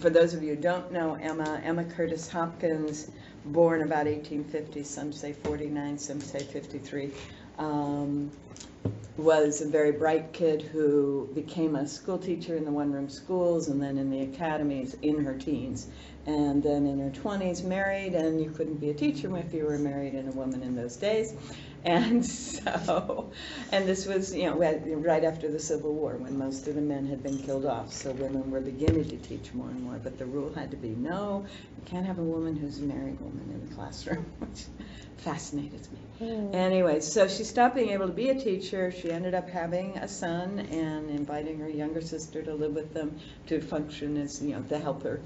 for those of you who don't know Emma Curtis Hopkins, born about 1850, some say 49, some say 53, was a very bright kid who became a school teacher in the one-room schools and then in the academies in her teens. And then in her 20s married, and you couldn't be a teacher if you were married and a woman in those days. And so, and this was, you know, right after the Civil War when most of the men had been killed off. So women were beginning to teach more and more, but the rule had to be, no, you can't have a woman who's a married woman in the classroom, which fascinated me. Anyway, so she stopped being able to be a teacher. She ended up having a son and inviting her younger sister to live with them to function as, you know, the helper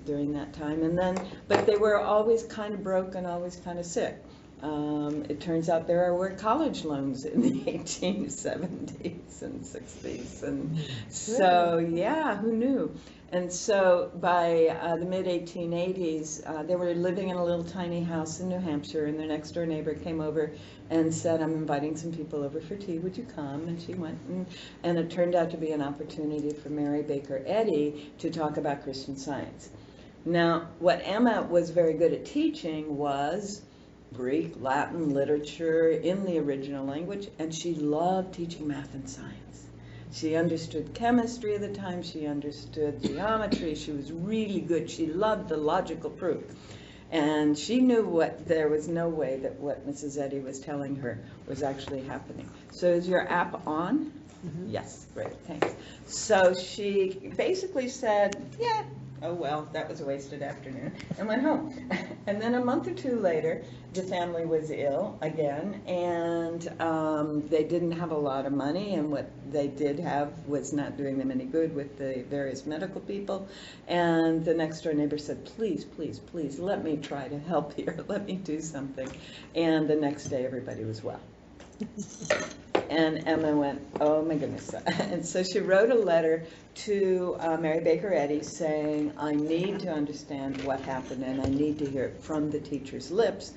during that time. And then, but they were always kind of broke and always kind of sick. It turns out there were college loans in the 1870s and 60s, and so yeah, who knew? And so by the mid-1880s, they were living in a little tiny house in New Hampshire, and their next door neighbor came over and said, I'm inviting some people over for tea, would you come? And she went, and it turned out to be an opportunity for Mary Baker Eddy to talk about Christian Science. Now, what Emma was very good at teaching was Greek, Latin, literature in the original language, and she loved teaching math and science. She understood chemistry at the time, she understood geometry, she was really good, she loved the logical proof. And she knew there was no way that what Mrs. Eddy was telling her was actually happening. So is your app on? Mm-hmm. Yes, great, thanks. So she basically said, yeah, oh well, that was a wasted afternoon, and went home. And then a month or two later, the family was ill again, and they didn't have a lot of money, and what they did have was not doing them any good with the various medical people. And the next door neighbor said, please, please, please, let me try to help here, let me do something. And the next day, everybody was well. And Emma went, oh my goodness. And so she wrote a letter to Mary Baker Eddy saying, I need to understand what happened and I need to hear it from the teacher's lips.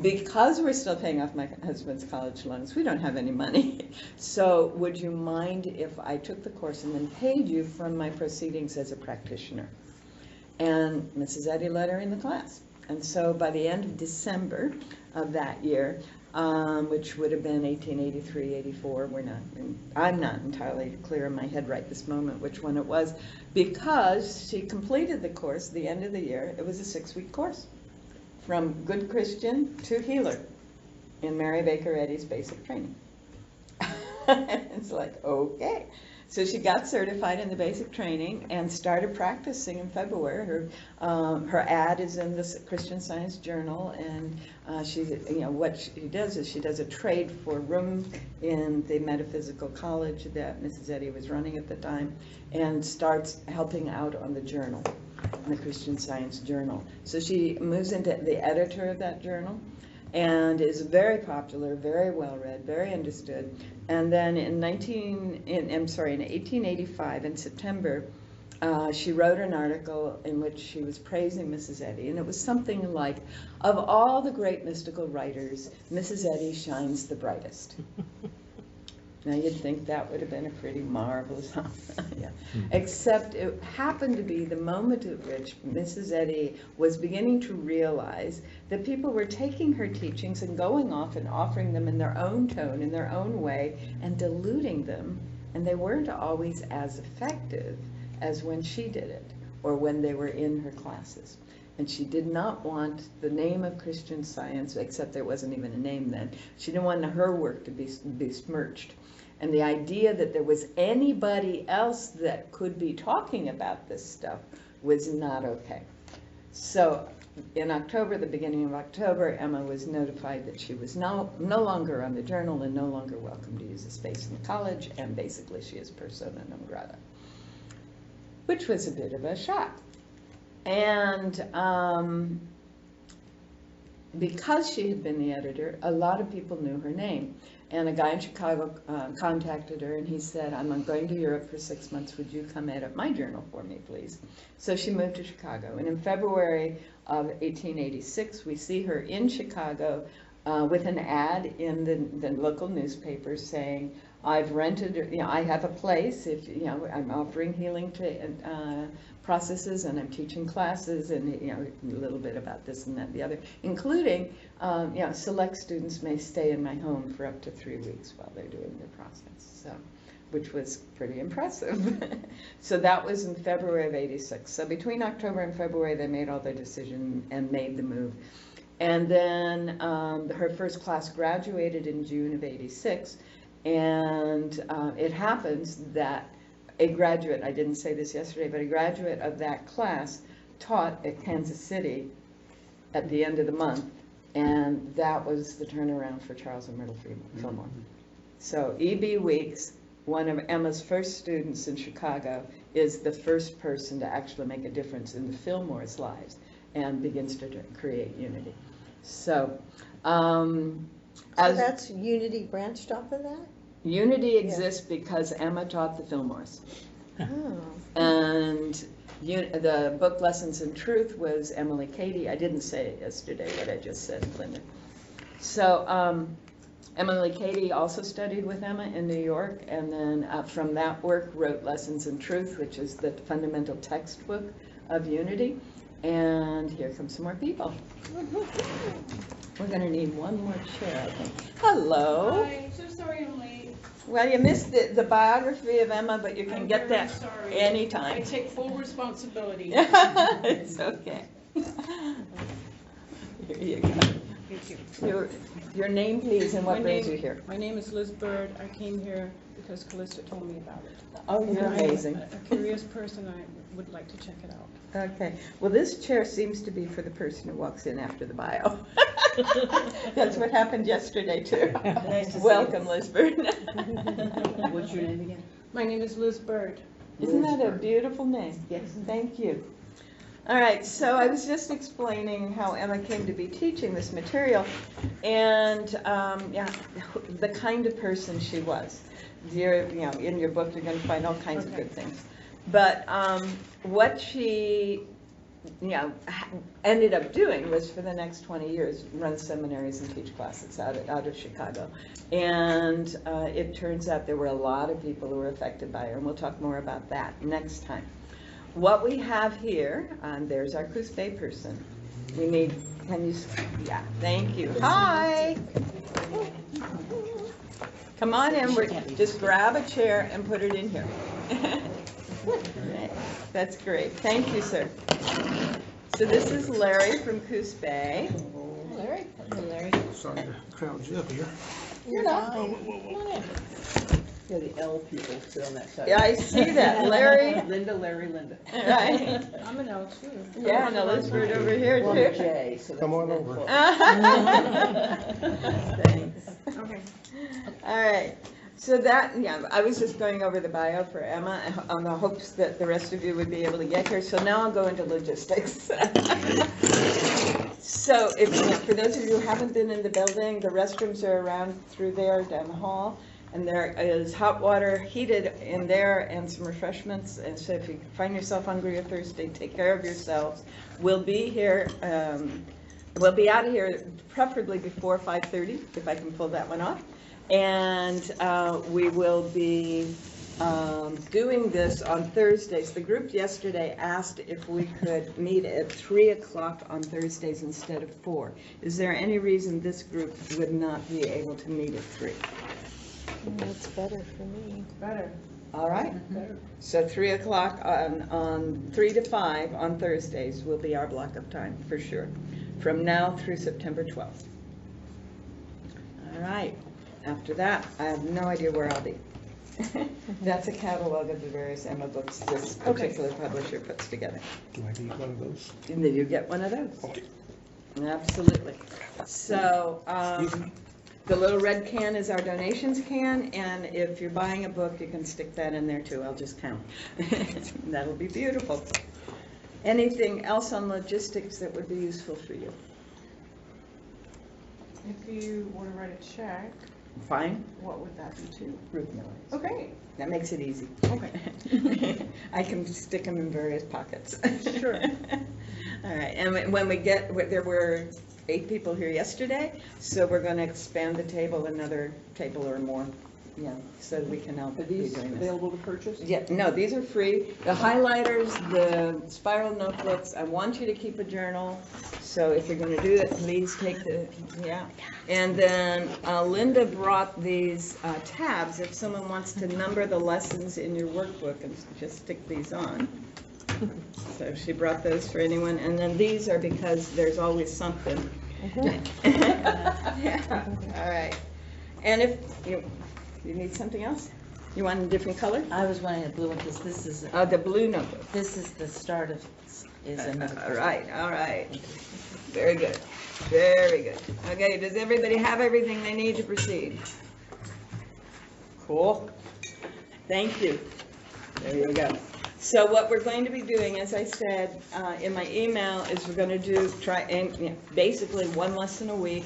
Because we're still paying off my husband's college loans, we don't have any money. So would you mind if I took the course and then paid you from my proceedings as a practitioner? And Mrs. Eddy let her in the class. And so by the end of December of that year, which would have been 1883, 84. I'm not entirely clear in my head right this moment which one it was, because she completed the course at the end of the year. It was a 6-week course, from good Christian to healer, in Mary Baker Eddy's basic training. It's like, okay. So she got certified in the basic training and started practicing in February. Her ad is in the Christian Science Journal, and what she does is she does a trade for room in the metaphysical college that Mrs. Eddy was running at the time, and starts helping out on the journal, in the Christian Science Journal. So she moves into the editor of that journal, and is very popular, very well read, very understood. And then in 1885, in September, she wrote an article in which she was praising Mrs. Eddy, and it was something like, of all the great mystical writers, Mrs. Eddy shines the brightest. Now you'd think that would have been a pretty marvelous yeah. Except it happened to be the moment at which Mrs. Eddy was beginning to realize that people were taking her teachings and going off and offering them in their own tone, in their own way, and diluting them, and they weren't always as effective as when she did it, or when they were in her classes. And she did not want the name of Christian Science, except there wasn't even a name then, she didn't want her work to be besmirched. And the idea that there was anybody else that could be talking about this stuff was not okay. So in October, the beginning of October, Emma was notified that she was no longer on the journal and no longer welcome to use the space in the college, and basically she is persona non grata, which was a bit of a shock. And because she had been the editor, a lot of people knew her name. And a guy in Chicago contacted her, and he said, I'm going to Europe for 6 months. Would you come edit my journal for me, please? So she moved to Chicago. And in February of 1886, we see her in Chicago with an ad in the local newspaper saying, I've rented, I have a place, if, I'm offering healing processes, and I'm teaching classes, and, a little bit about this and that and the other, including, select students may stay in my home for up to 3 weeks while they're doing their process, so, which was pretty impressive. So that was in February of '86. So between October and February, they made all their decision and made the move. And then her first class graduated in June of '86. And it happens that a graduate, I didn't say this yesterday, but a graduate of that class taught at Kansas City at the end of the month, and that was the turnaround for Charles and Myrtle Fillmore. So E.B. Weeks, one of Emma's first students in Chicago, is the first person to actually make a difference in the Fillmore's lives and begins to create unity. So, so that's Unity branched off of that? Unity exists because Emma taught the Fillmores. Oh. And the book Lessons in Truth was Emily Cady. I didn't say it yesterday, but I just said Linda. So Emily Cady also studied with Emma in New York, and then from that work wrote Lessons in Truth, which is the fundamental textbook of Unity. And here come some more people. We're going to need one more chair, I think. Hello. Hi, so sorry I'm late. Well, you missed the biography of Emma, but you can get that anytime. I take full responsibility. It's okay. Here you go. Thank you. Your name, please, and what brings you here? My name is Liz Bird. I came here because Callista told me about it. Oh, you're amazing. I'm a curious person. I would like to check it out. Okay. Well, this chair seems to be for the person who walks in after the bio. That's what happened yesterday, too. Nice to Welcome, Liz Bird. What's your name again? My name is Liz Bird. Isn't that a beautiful name? Yes. Thank you. All right, so I was just explaining how Emma came to be teaching this material, and the kind of person she was. In your book, you're going to find all kinds of good things. But what she, ended up doing was for the next 20 years run seminaries and teach classes out of Chicago. And it turns out there were a lot of people who were affected by her, and we'll talk more about that next time. What we have here, there's our Coos Bay person. We need, yeah, thank you. Hi. Come on in, just grab a chair and put it in here. That's great. Thank you, sir. So this is Larry from Coos Bay. Larry? Hello, Larry. Sorry to crowd you up here. You're not. Yeah, the L people sit on that side. Yeah, I see that. Larry. Linda, Larry, Linda. Right. I'm an L too. Yeah, no, let's put it over here Well, too. I'm J, so that's Come on an over. Thanks. Okay. All right. So that, I was just going over the bio for Emma on the hopes that the rest of you would be able to get here. So now I'll go into logistics. So for those of you who haven't been in the building, the restrooms are around through there down the hall. And there is hot water heated in there and some refreshments. And so if you find yourself hungry or thirsty, take care of yourselves. We'll be here, we'll be out of here preferably before 5:30, if I can pull that one off. And we will be doing this on Thursdays. The group yesterday asked if we could meet at 3 o'clock on Thursdays instead of 4. Is there any reason this group would not be able to meet at 3? That's better for me. Better. All right. Better. So 3 o'clock on 3 to 5 on Thursdays will be our block of time for sure, from now through September 12th. All right. After that, I have no idea where I'll be. That's a catalog of the various Emma books this particular publisher puts together. Do I need one of those? And then you get one of those. Okay. Absolutely. So the little red can is our donations can, and if you're buying a book, you can stick that in there too. I'll just count. That'll be beautiful. Anything else on logistics that would be useful for you? If you want to write a check, Fine. what would that be to? Ruth Miller. Okay. That makes it easy. Okay. I can stick them in various pockets. Sure. All right, and when we get, there were 8 people here yesterday, so we're going to expand the table another table or more yeah, so we can help Are be these doing this. available to purchase? Yeah, no, these are free. The highlighters, the spiral notebooks, I want you to keep a journal. So if you're gonna do it, please take the, yeah. And then Linda brought these tabs, if someone wants to number the lessons in your workbook and just stick these on. So she brought those for anyone. And then these are because there's always something. Yeah. All right. And if you need something else? You want a different color? I was wanting a blue one because this is, The blue notebook. this is the start of, is another. All right. Very good, very good. Okay, does everybody have everything they need to proceed? Cool. Thank you. There you go. So what we're going to be doing, as I said in my email, is we're going to basically one lesson a week.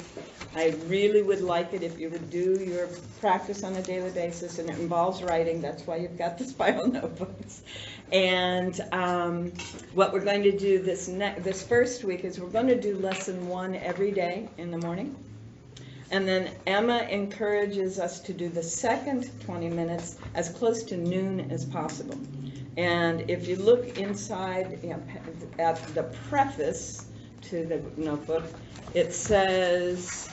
I really would like it if you would do your practice on a daily basis, and it involves writing. That's why you've got the spiral notebooks. And what we're going to do this first week is we're going to do lesson 1 every day in the morning. And then Emma encourages us to do the second 20 minutes as close to noon as possible. And if you look inside at the preface to the notebook, it says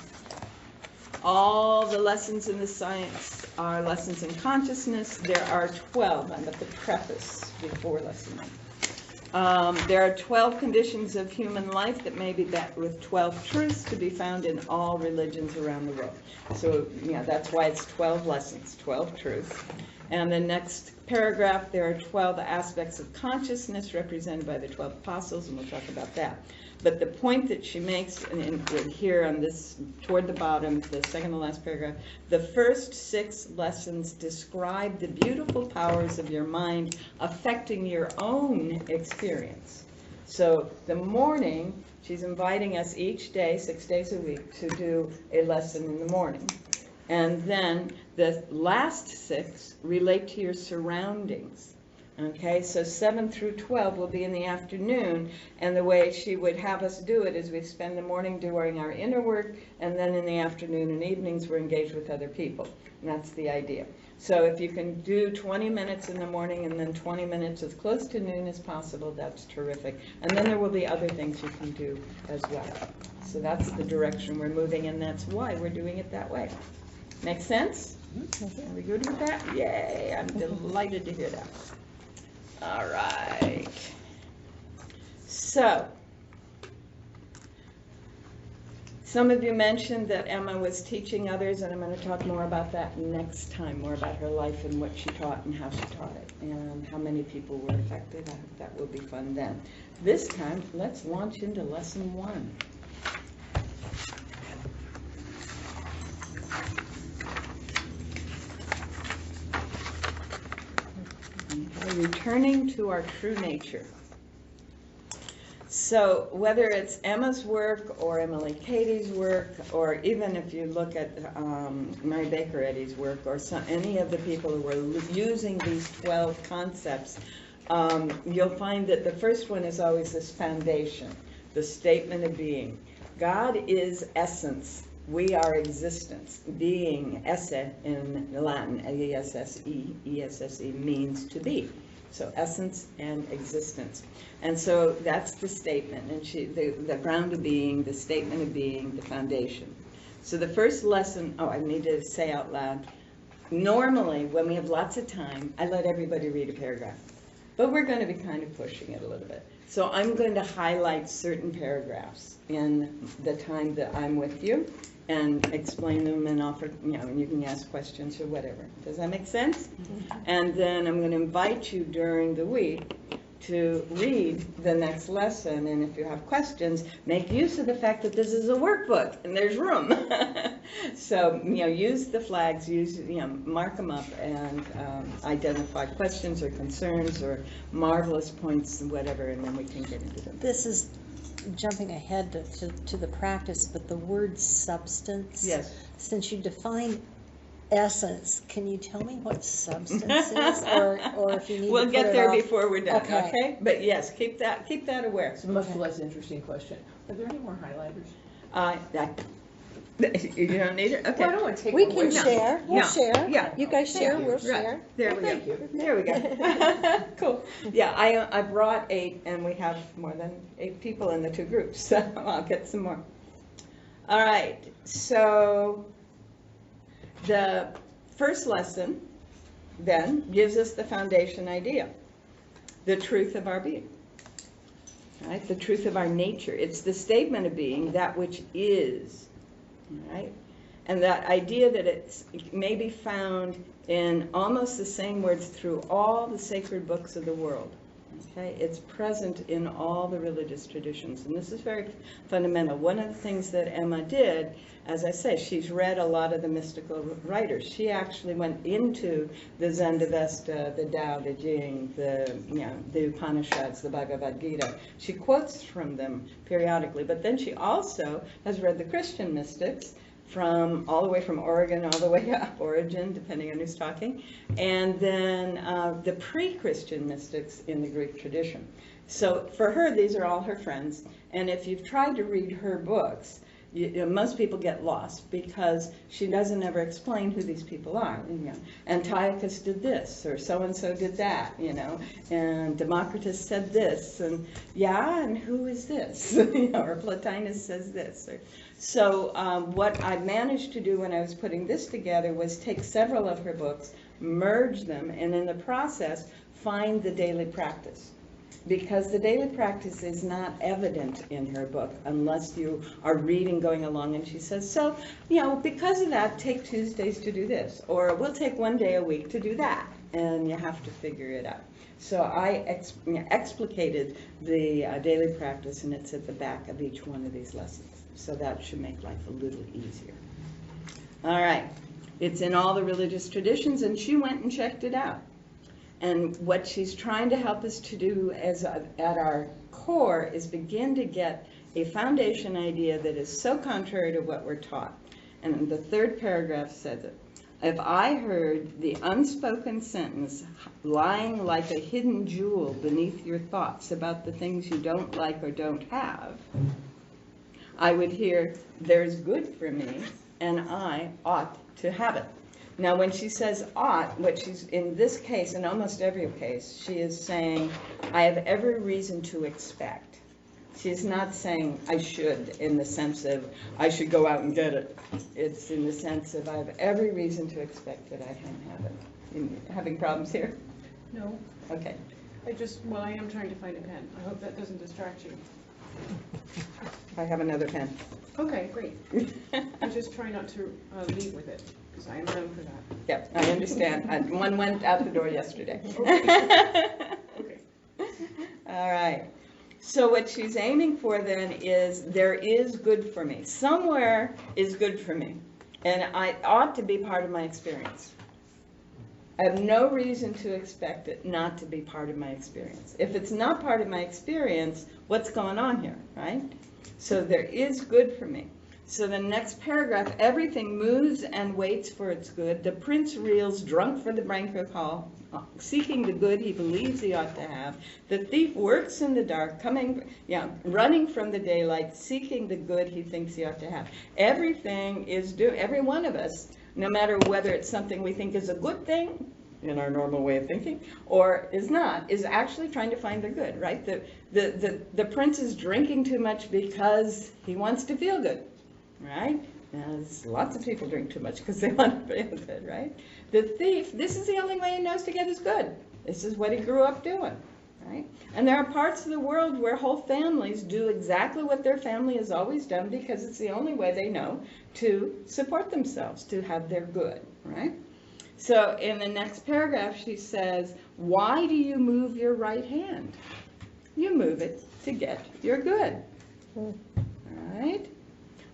all the lessons in the science are lessons in consciousness. There are 12, I'm at the preface before lesson 1. There are 12 conditions of human life that may be met with 12 truths to be found in all religions around the world. So, that's why it's 12 lessons, 12 truths. And the next paragraph, there are 12 aspects of consciousness represented by the 12 apostles, and we'll talk about that. But the point that she makes here on this, toward the bottom, the second to last paragraph, the first 6 lessons describe the beautiful powers of your mind affecting your own experience. So the morning, she's inviting us each day, 6 days a week, to do a lesson in the morning. And then the last 6 relate to your surroundings. Okay, so 7 through 12 will be in the afternoon, and the way she would have us do it is we spend the morning doing our inner work, and then in the afternoon and evenings we're engaged with other people, and that's the idea. So if you can do 20 minutes in the morning and then 20 minutes as close to noon as possible, that's terrific. And then there will be other things you can do as well. So that's the direction we're moving, and that's why we're doing it that way. Make sense? Are we good with that? Yay, I'm delighted to hear that. All right. So, some of you mentioned that Emma was teaching others, and I'm going to talk more about that next time, more about her life and what she taught and how she taught it, and how many people were affected. I hope that will be fun then. This time, let's launch into lesson 1. Returning to our true nature. So whether it's Emma's work or Emily Katie's work, or even if you look at Mary Baker Eddy's work, or any of the people who were using these 12 concepts, you'll find that the first one is always this foundation, the statement of being. God is essence. We are existence. Being, esse in Latin, E-S-S-E, E-S-S-E means to be. So essence and existence. And so that's the statement. And the ground of being, the statement of being, the foundation. So the first lesson, I need to say out loud, normally when we have lots of time, I let everybody read a paragraph. But we're going to be kind of pushing it a little bit. So I'm going to highlight certain paragraphs in the time that I'm with you and explain them and offer, and you can ask questions or whatever. Does that make sense? And then I'm going to invite you during the week to read the next lesson, and if you have questions, make use of the fact that this is a workbook and there's room. So, use the flags, mark them up and identify questions or concerns or marvelous points and whatever, and then we can get into them. This is jumping ahead to the practice, but the word substance. Yes. Since you define essence, can you tell me what substance is, or if you need We'll to get put there it before we're done, Okay. okay? But yes, keep that aware. It's a much less interesting question. Are there any more highlighters? You don't need it? Okay. Well, I don't want to take We one can away. share, we'll Yeah. share. Yeah. You guys share, Thank you. we'll Right. share. There we Thank go. you. There we go. Cool. Yeah, I brought 8, and we have more than 8 people in the 2 groups, so I'll get some more. All right, so the first lesson then gives us the foundation idea, the truth of our being. Right? The truth of our nature. It's the statement of being, that which is. Right? And that idea that it may be found in almost the same words through all the sacred books of the world. Okay? It's present in all the religious traditions. And this is very fundamental. One of the things that Emma did, as I say, she's read a lot of the mystical writers. She actually went into the Zendavesta, the Tao Te Ching, the Upanishads, the Bhagavad Gita. She quotes from them periodically, but then she also has read the Christian mystics from all the way from Oregon all the way up, Origin, depending on who's talking, and then the pre-Christian mystics in the Greek tradition. So for her, these are all her friends, and if you've tried to read her books, most people get lost because she doesn't ever explain who these people are. Antiochus did this, or so-and-so did that, and Democritus said this, and who is this? Or Plotinus says this. So what I managed to do when I was putting this together was take several of her books, merge them, and in the process, find the daily practice. Because the daily practice is not evident in her book unless you are reading, going along, and she says, so, because of that, take Tuesdays to do this, or we'll take 1 day a week to do that, and you have to figure it out. So I explicated the daily practice, and it's at the back of each one of these lessons. So that should make life a little easier. All right, it's in all the religious traditions, and she went and checked it out. And what she's trying to help us to do at our core is begin to get a foundation idea that is so contrary to what we're taught. And the 3rd paragraph says it. If I heard the unspoken sentence lying like a hidden jewel beneath your thoughts about the things you don't like or don't have, I would hear, there's good for me, and I ought to have it. Now, when she says ought, what she's, in this case, in almost every case, she is saying, I have every reason to expect. She's not saying I should in the sense of I should go out and get it. It's in the sense of I have every reason to expect that I can have it. You having problems here? No, Okay. I am trying to find a pen. I hope that doesn't distract you. I have another pen. Okay, great. I just try not to leave with it, because I am known for that. Yep, I understand. One went out the door yesterday. Okay. All right. So what she's aiming for then is there is good for me. Somewhere is good for me. And I ought to be part of my experience. I have no reason to expect it not to be part of my experience. If it's not part of my experience, what's going on here, right? So there is good for me. So the next paragraph, everything moves and waits for its good. The prince reels drunk for the banquet hall, seeking the good he believes he ought to have. The thief works in the dark, running from the daylight, seeking the good he thinks he ought to have. Everything is every one of us, no matter whether it's something we think is a good thing in our normal way of thinking or is not, is actually trying to find the good, right? The prince is drinking too much because he wants to feel good, right? Lots of people drink too much because they want to feel good, right? The thief, this is the only way he knows to get his good. This is what he grew up doing, right? And there are parts of the world where whole families do exactly what their family has always done because it's the only way they know to support themselves, to have their good, right? So in the next paragraph, she says, why do you move your right hand? You move it to get your good, right?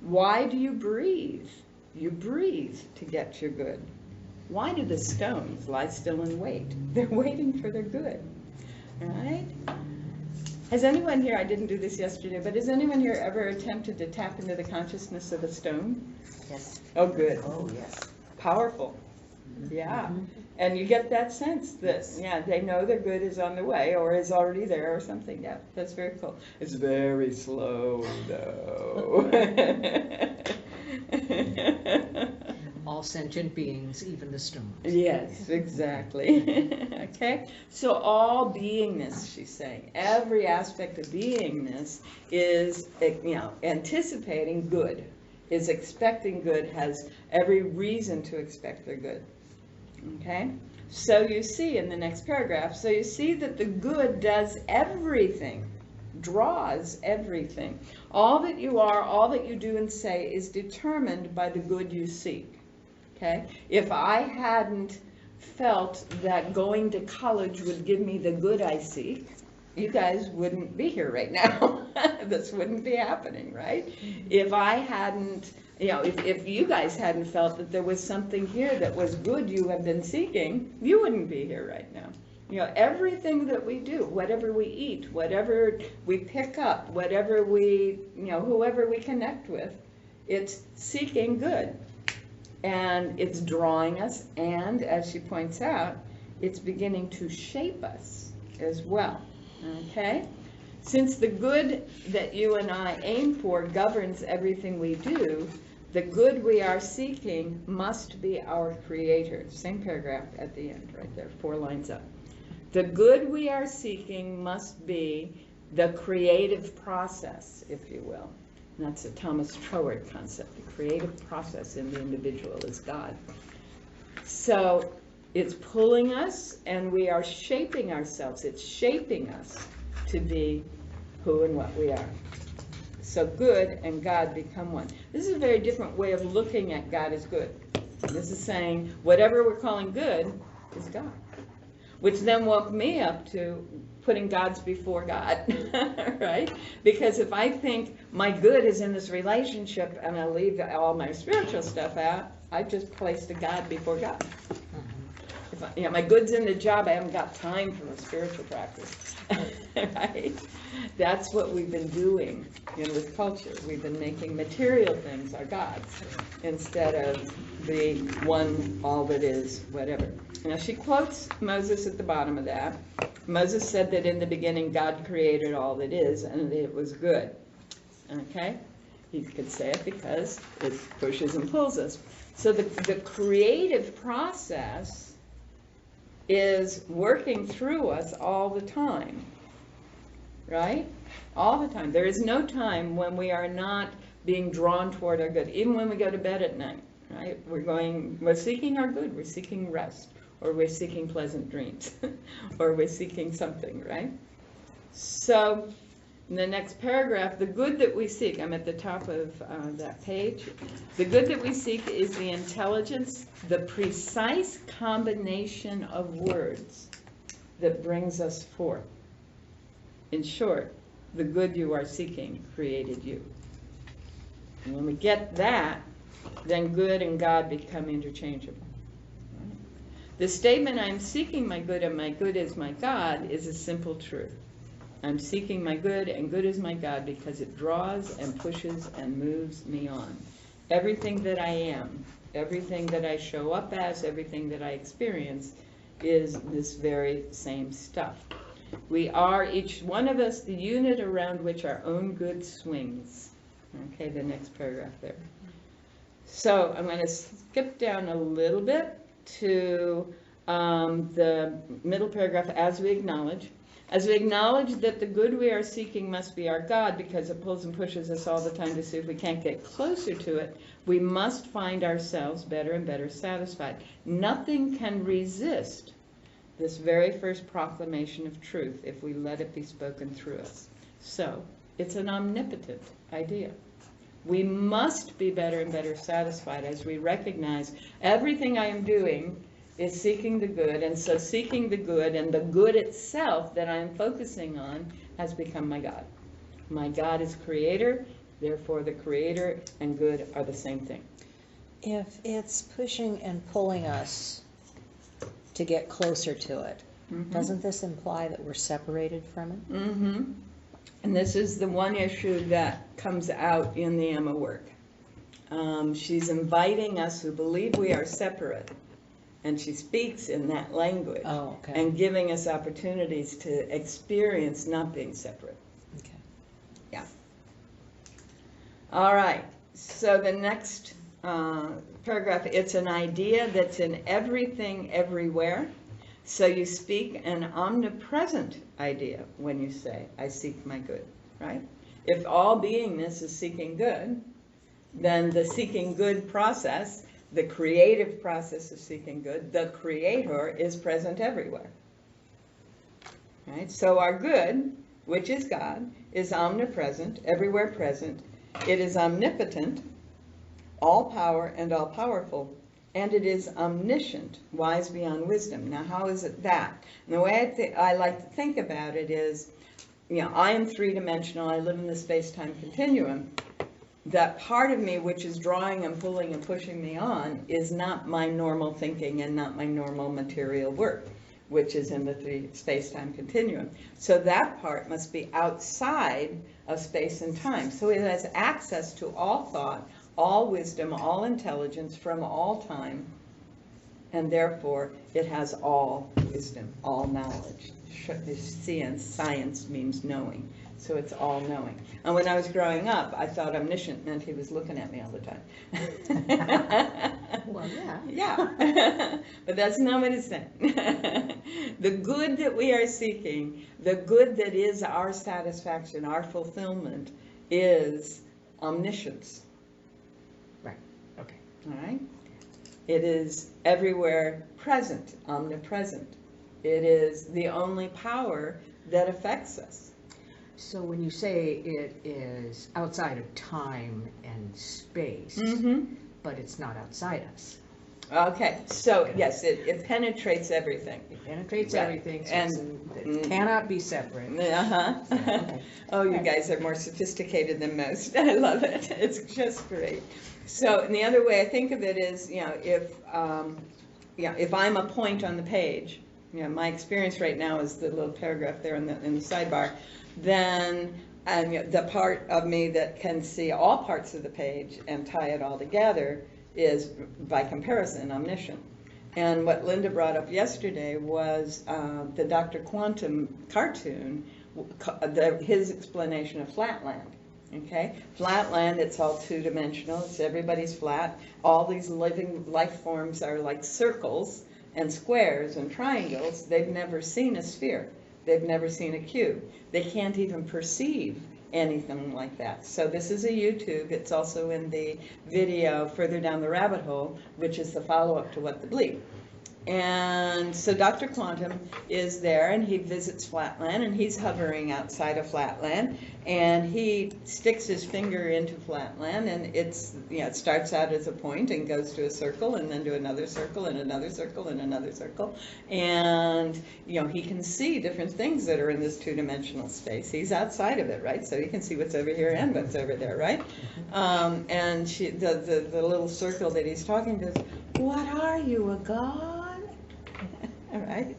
Why do you breathe? You breathe to get your good. Why do the stones lie still and wait? They're waiting for their good, right? Has anyone here, I didn't do this yesterday, but has anyone here ever attempted to tap into the consciousness of a stone? Yes. Oh, good. Oh, yes. Powerful. Yeah. And you get that sense that, they know their good is on the way or is already there or something. Yeah, that's very cool. It's very slow, though. All sentient beings, even the stones. Yes, exactly. Okay, so all beingness, she's saying, every aspect of beingness is, anticipating good, is expecting good, has every reason to expect the good. Okay, so you see in the next paragraph, so you see that the good does everything, draws everything. All that you are, all that you do and say is determined by the good you seek. Okay? If I hadn't felt that going to college would give me the good I seek, you guys wouldn't be here right now. This wouldn't be happening, right? If I hadn't, if you guys hadn't felt that there was something here that was good you have been seeking, you wouldn't be here right now. Everything that we do, whatever we eat, whatever we pick up, whatever we, whoever we connect with, it's seeking good. And it's drawing us, and as she points out, it's beginning to shape us as well. Okay? Since the good that you and I aim for governs everything we do, the good we are seeking must be our creator. Same paragraph at the end, right there, 4 lines up. The good we are seeking must be the creative process, if you will. And that's a Thomas Troward concept. The creative process in the individual is God. So it's pulling us, and we are shaping ourselves. It's shaping us to be who and what we are. So good and God become one. This is a very different way of looking at God as good. This is saying whatever we're calling good is God, which then woke me up to putting God's before God, right? Because if I think my good is in this relationship and I leave all my spiritual stuff out, I've just placed a God before God. If my good's in the job, I haven't got time for the spiritual practice, right? That's what we've been doing with culture. We've been making material things our gods instead of the one, all that is, whatever. Now she quotes Moses at the bottom of that. Moses said that in the beginning God created all that is and it was good. Okay? He could say it because it pushes and pulls us. So the creative process is working through us all the time. Right? All the time. There is no time when we are not being drawn toward our good. Even when we go to bed at night, right? We're seeking our good. We're seeking rest. Or we're seeking pleasant dreams, or we're seeking something, right? So, in the next paragraph, the good that we seek, I'm at the top of that page, the good that we seek is the intelligence, the precise combination of words that brings us forth. In short, the good you are seeking created you. And when we get that, then good and God become interchangeable. The statement, I'm seeking my good and my good is my God, is a simple truth. I'm seeking my good and good is my God because it draws and pushes and moves me on. Everything that I am, everything that I show up as, everything that I experience is this very same stuff. We are, each one of us, the unit around which our own good swings. Okay, the next paragraph there. So I'm going to skip down a little bit to the middle paragraph, as we acknowledge that the good we are seeking must be our God because it pulls and pushes us all the time to see if we can't get closer to it, we must find ourselves better and better satisfied. Nothing can resist this very first proclamation of truth if we let it be spoken through us. So it's an omnipotent idea. We must be better and better satisfied as we recognize everything I am doing is seeking the good, and so seeking the good and the good itself that I am focusing on has become my God. My God is creator, therefore the creator and good are the same thing. If it's pushing and pulling us to get closer to it, doesn't this imply that we're separated from it? Mm-hmm. And this is the one issue that comes out in the Emma work. She's inviting us who believe we are separate, and she speaks in that language, and giving us opportunities to experience not being separate. Okay. Yeah. All right. So the next paragraph, it's an idea that's in everything, everywhere. So you speak an omnipresent idea when you say, I seek my good, right? If all beingness is seeking good, then the seeking good process, the creative process of seeking good, the creator is present everywhere. Right? So our good, which is God, is omnipresent, everywhere present. It is omnipotent, all power and all powerful, and it is omniscient, wise beyond wisdom. Now, how is it that? And the way I like to think about it is, I am three-dimensional. I live in the space-time continuum. That part of me which is drawing and pulling and pushing me on is not my normal thinking and not my normal material work, which is in the space-time continuum. So that part must be outside of space and time. So it has access to all thought, all wisdom, all intelligence from all time, and therefore it has all wisdom, all knowledge. Science means knowing, so it's all knowing. And when I was growing up, I thought omniscient meant he was looking at me all the time. Well, yeah. Yeah, but that's not what it's saying. The good that we are seeking, the good that is our satisfaction, our fulfillment, is omniscience. Right, okay. All right? It is everywhere present, omnipresent. It is the only power that affects us. So when you say it is outside of time and space, but it's not outside us. Okay, so yes, it penetrates everything. It penetrates Right. everything, so And- it cannot be separate. Uh-huh. Okay. Oh, you guys are more sophisticated than most. I love it. It's just great. So, and the other way I think of it is, if I'm a point on the page, my experience right now is the little paragraph there in the sidebar, then the part of me that can see all parts of the page and tie it all together is, by comparison, omniscient. And what Linda brought up yesterday was the Dr. Quantum cartoon, his explanation of flatland. Okay, flatland, it's all two-dimensional, it's everybody's flat. All these living life forms are like circles and squares and triangles. They've never seen a sphere. They've never seen a cube. They can't even perceive anything like that. So this is a YouTube. It's also in the video Further Down the Rabbit Hole, which is the follow-up to What the Bleep. And so Dr. Quantum is there, and he visits Flatland, and he's hovering outside of Flatland, and he sticks his finger into Flatland, and it's, it starts out as a point and goes to a circle, and then to another circle, and another circle, and another circle, and he can see different things that are in this two-dimensional space. He's outside of it, right? So he can see what's over here and what's over there, right? And the little circle that he's talking to is, "What are you, a god?" All right,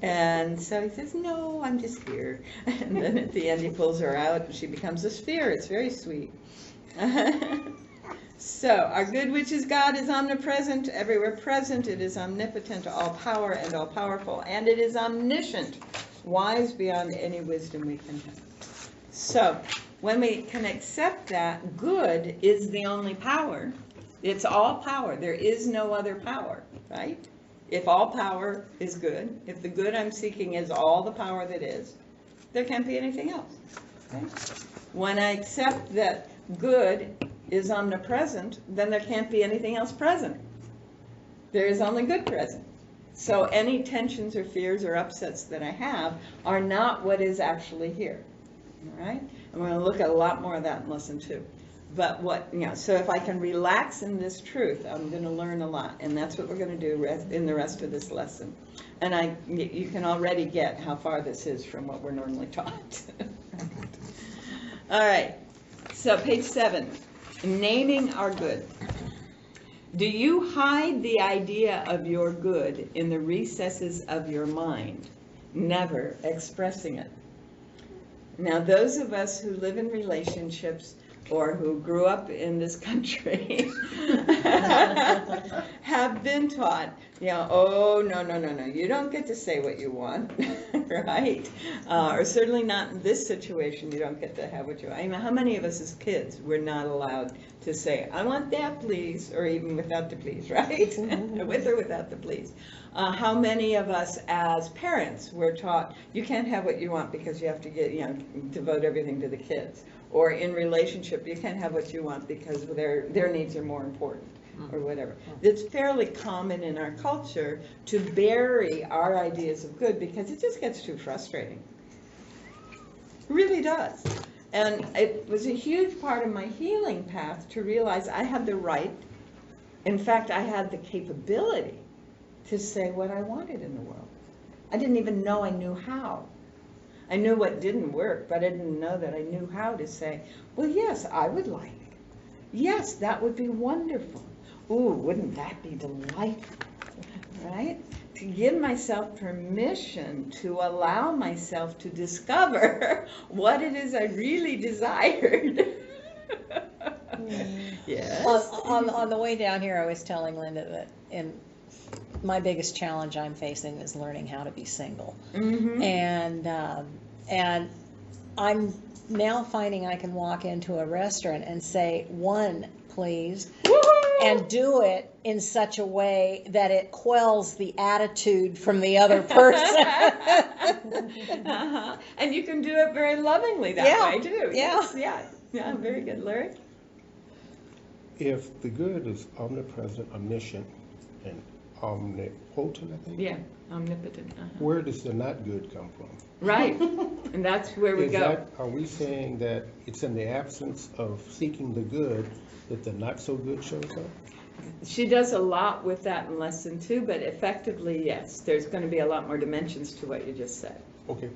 and so he says, "No, I'm just here." And then at the end he pulls her out and she becomes a sphere. It's very sweet. So our good, which is God, is omnipresent, everywhere present. It is omnipotent, all power and all powerful, and it is omniscient, wise beyond any wisdom we can have. So when we can accept that good is the only power, it's all power. There is no other power, right? If all power is good, if the good I'm seeking is all the power that is, there can't be anything else. Okay? When I accept that good is omnipresent, then there can't be anything else present. There is only good present. So any tensions or fears or upsets that I have are not what is actually here. All right? And we're going to look at a lot more of that in lesson 2. But so if I can relax in this truth, I'm going to learn a lot, and that's what we're going to do in the rest of this lesson. And you can already get how far this is from what we're normally taught. All right, so page 7, naming our good. Do you hide the idea of your good in the recesses of your mind, never expressing it? Now, those of us who live in relationships or who grew up in this country have been taught, oh, no, you don't get to say what you want, right? Or certainly not in this situation, you don't get to have what you want. I mean, how many of us as kids were not allowed to say, I want that, please, or even without the please, right? With or without the please. How many of us as parents were taught, you can't have what you want because you have to devote everything to the kids. Or in relationship, you can't have what you want because their needs are more important, or whatever. It's fairly common in our culture to bury our ideas of good because it just gets too frustrating. It really does. And it was a huge part of my healing path to realize I had the right, in fact, I had the capability to say what I wanted in the world. I didn't even know I knew how. I knew what didn't work, but I didn't know that I knew how to say, well, yes, I would like it. Yes, that would be wonderful. Ooh, wouldn't that be delightful, right? To give myself permission to allow myself to discover what it is I really desired. Yes. On the way down here, I was telling Linda that my biggest challenge I'm facing is learning how to be single. Mm-hmm. And I'm now finding I can walk into a restaurant and say, one, please, and do it in such a way that it quells the attitude from the other person. And you can do it very lovingly that way too. Yeah. Yes, yeah, very good, Larry. If the good is omnipresent, omniscient, and omnipotent, I think. Yeah, omnipotent. Where does the not good come from? Right, and that's where we go. Are we saying that it's in the absence of seeking the good that the not so good shows up? She does a lot with that in lesson 2, but effectively, yes, there's going to be a lot more dimensions to what you just said. Okay.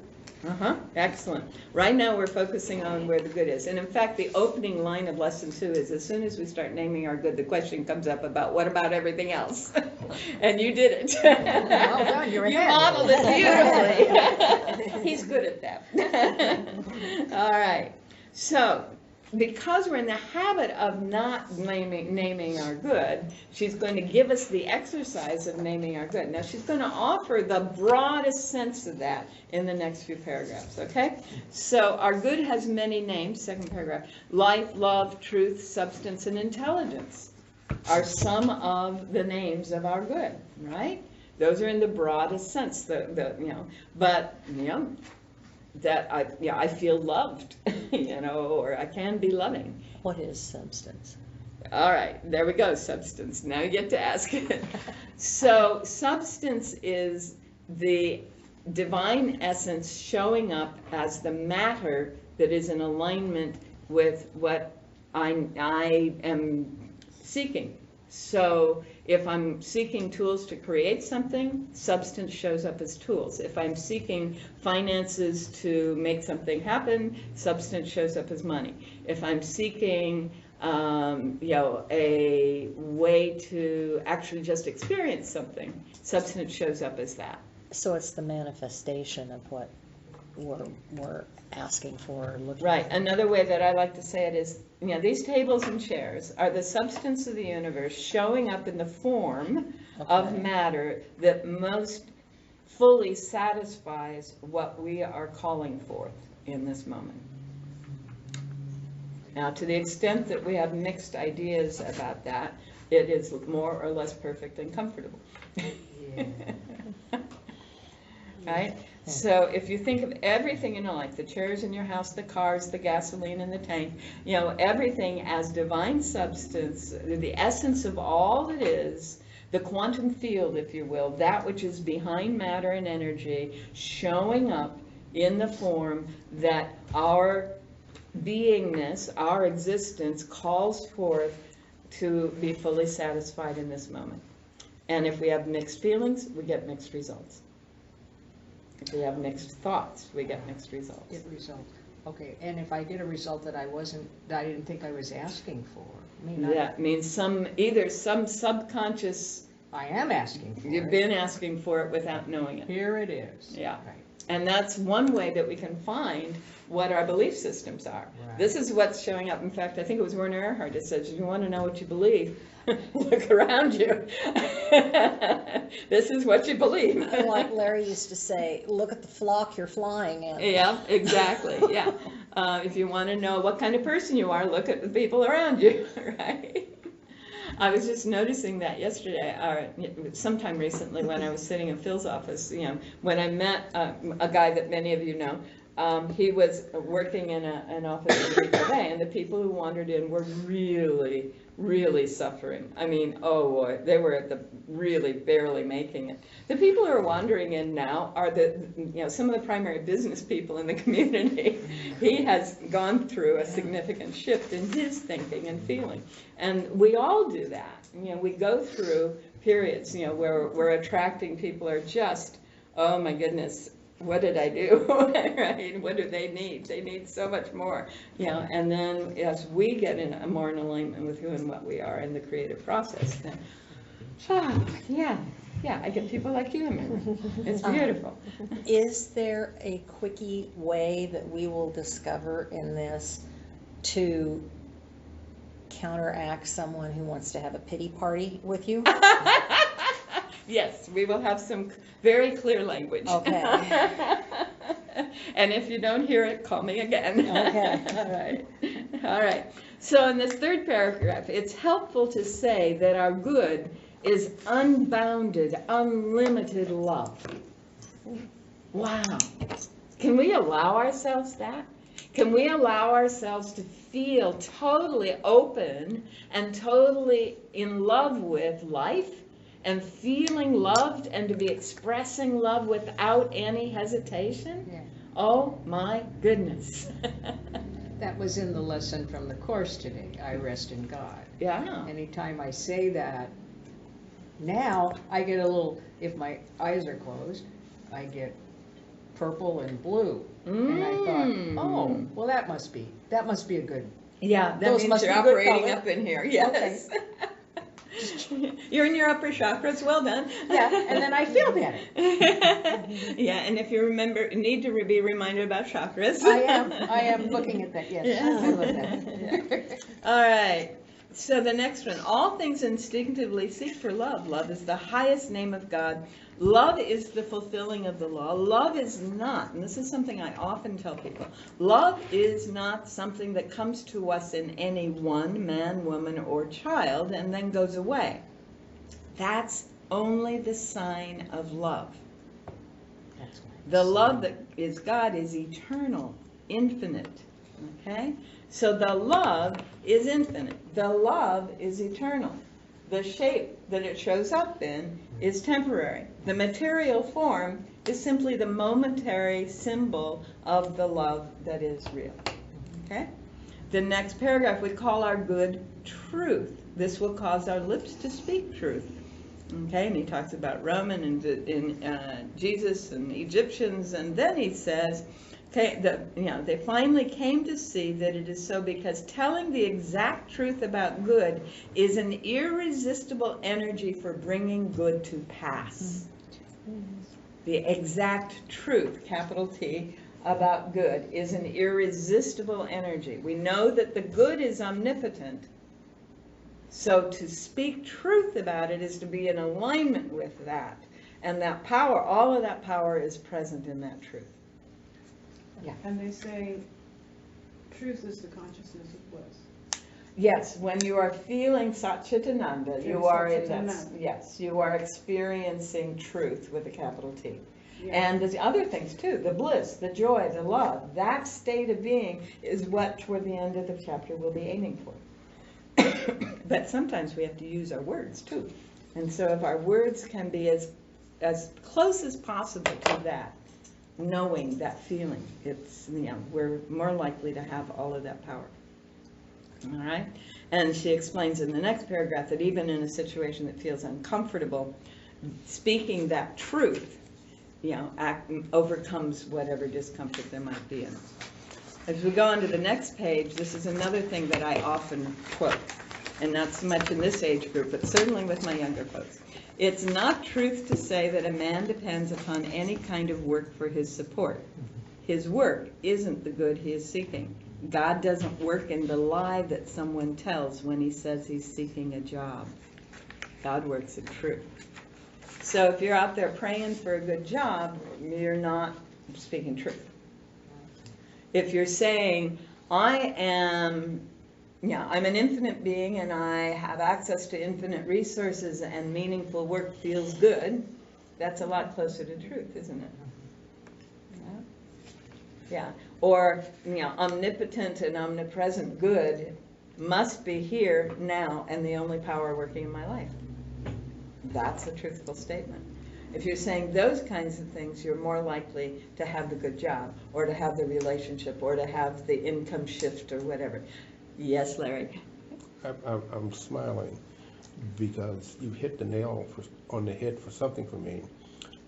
Excellent. Right now we're focusing on where the good is. And in fact, the opening line of lesson 2 is as soon as we start naming our good, the question comes up about what about everything else? And you did it. Well done, you're You ahead. modeled it beautifully. He's good at that. All right. So, because we're in the habit of not naming our good, she's going to give us the exercise of naming our good. Now, she's going to offer the broadest sense of that in the next few paragraphs, okay? So, our good has many names, second paragraph. Life, love, truth, substance, and intelligence are some of the names of our good, right? Those are in the broadest sense, that I feel loved, or I can be loving. What is substance? All right, there we go, substance. Now you get to ask it. So substance is the divine essence showing up as the matter that is in alignment with what I am seeking. So if I'm seeking tools to create something, substance shows up as tools. If I'm seeking finances to make something happen, substance shows up as money. If I'm seeking a way to actually just experience something, substance shows up as that. So it's the manifestation of what we're asking for or looking Right. for. Another way that I like to say it is, these tables and chairs are the substance of the universe showing up in the form of matter that most fully satisfies what we are calling forth in this moment. Now, to the extent that we have mixed ideas about that, it is more or less perfect and comfortable. Yeah. Right? So if you think of everything in your life, the chairs in your house, the cars, the gasoline in the tank, everything as divine substance, the essence of all that is, the quantum field, if you will, that which is behind matter and energy, showing up in the form that our beingness, our existence calls forth to be fully satisfied in this moment. And if we have mixed feelings, we get mixed results. If we have mixed thoughts, we get mixed results. Get result. Okay, and if I get a result that I didn't think I was asking for, That means either some subconscious, I am asking for you've it. been asking for it without knowing it. Here it is. Yeah. Right. And that's one way that we can find what our belief systems are. Right. This is what's showing up. In fact, I think it was Werner Erhard that said, if you want to know what you believe, look around you. This is what you believe. And like Larry used to say, look at the flock you're flying in. Yeah, exactly, yeah. If you want to know what kind of person you are, look at the people around you, right? I was just noticing that yesterday, or sometime recently when I was sitting in Phil's office, when I met a guy that many of you know. He was working in an office in Depot Bay, and the people who wandered in were really, really suffering. I mean, oh boy, they were at the really barely making it. The people who are wandering in now are some of the primary business people in the community. He has gone through a significant shift in his thinking and feeling, and we all do that. We go through periods, where we're attracting people who are just, oh my goodness, what did I do? Right? What do they need? They need so much more. And then as we get more in alignment with who and what we are in the creative process, then, I get people like you, Amanda. It's beautiful. Is there a quickie way that we will discover in this to counteract someone who wants to have a pity party with you? Yes, we will have some very clear language. Okay. And if you don't hear it, call me again. Okay. All right. So in this third paragraph, it's helpful to say that our good is unbounded, unlimited love. Wow. Can we allow ourselves that? Can we allow ourselves to feel totally open and totally in love with life? And feeling loved and to be expressing love without any hesitation? Yeah. Oh my goodness. That was in the lesson from the course today, I rest in God. Yeah. Anytime I say that, now I get a little, if my eyes are closed, I get purple and blue. And I thought, oh, well that must be a good. Yeah, that Those means must you're be good operating color. up in here. Yes. You're in your upper chakras. Well done. Yeah, and then I feel better. Yeah, and if you need to be reminded about chakras. I am looking at that, yes. Yeah. I love that. All right. So the next one, all things instinctively seek for love. Love is the highest name of God. Love is the fulfilling of the law. Love is not, and this is something I often tell people, love is not something that comes to us in any one man, woman, or child and then goes away. That's only the sign of love. That's right. The love that is God is eternal, infinite. Okay? So the love is infinite. The love is eternal. The shape that it shows up in is temporary. The material form is simply the momentary symbol of the love that is real. Okay? The next paragraph we call our good truth. This will cause our lips to speak truth. Okay, and he talks about Roman and Jesus and Egyptians, and then he says, okay, they finally came to see that it is so because telling the exact truth about good is an irresistible energy for bringing good to pass. The exact truth, capital T, about good is an irresistible energy. We know that the good is omnipotent. So to speak truth about it is to be in alignment with that. And that power, all of that power is present in that truth. And they say, truth is the consciousness of bliss. Yes, when you are feeling Satchitananda, you are in that, Satchitananda. yes, you are experiencing truth with a capital T. Yeah. And there's other things too, the bliss, the joy, the love. That state of being is what toward the end of the chapter we'll be aiming for. But sometimes we have to use our words too. And so if our words can be as close as possible to that, knowing that feeling, it's, we're more likely to have all of that power. All right? And she explains in the next paragraph that even in a situation that feels uncomfortable, speaking that truth, overcomes whatever discomfort there might be in it. As we go on to the next page, this is another thing that I often quote. and not so much in this age group, but certainly with my younger folks. It's not truth to say that a man depends upon any kind of work for his support. His work isn't the good he is seeking. God doesn't work in the lie that someone tells when he says he's seeking a job. God works in truth. So if you're out there praying for a good job, you're not speaking truth. If you're saying, I'm an infinite being and I have access to infinite resources and meaningful work feels good, that's a lot closer to truth, isn't it? Yeah. Or, omnipotent and omnipresent good must be here now and the only power working in my life. That's a truthful statement. If you're saying those kinds of things, you're more likely to have the good job, or to have the relationship, or to have the income shift, or whatever. Yes, Larry? I'm smiling because you hit the nail on the head for something for me.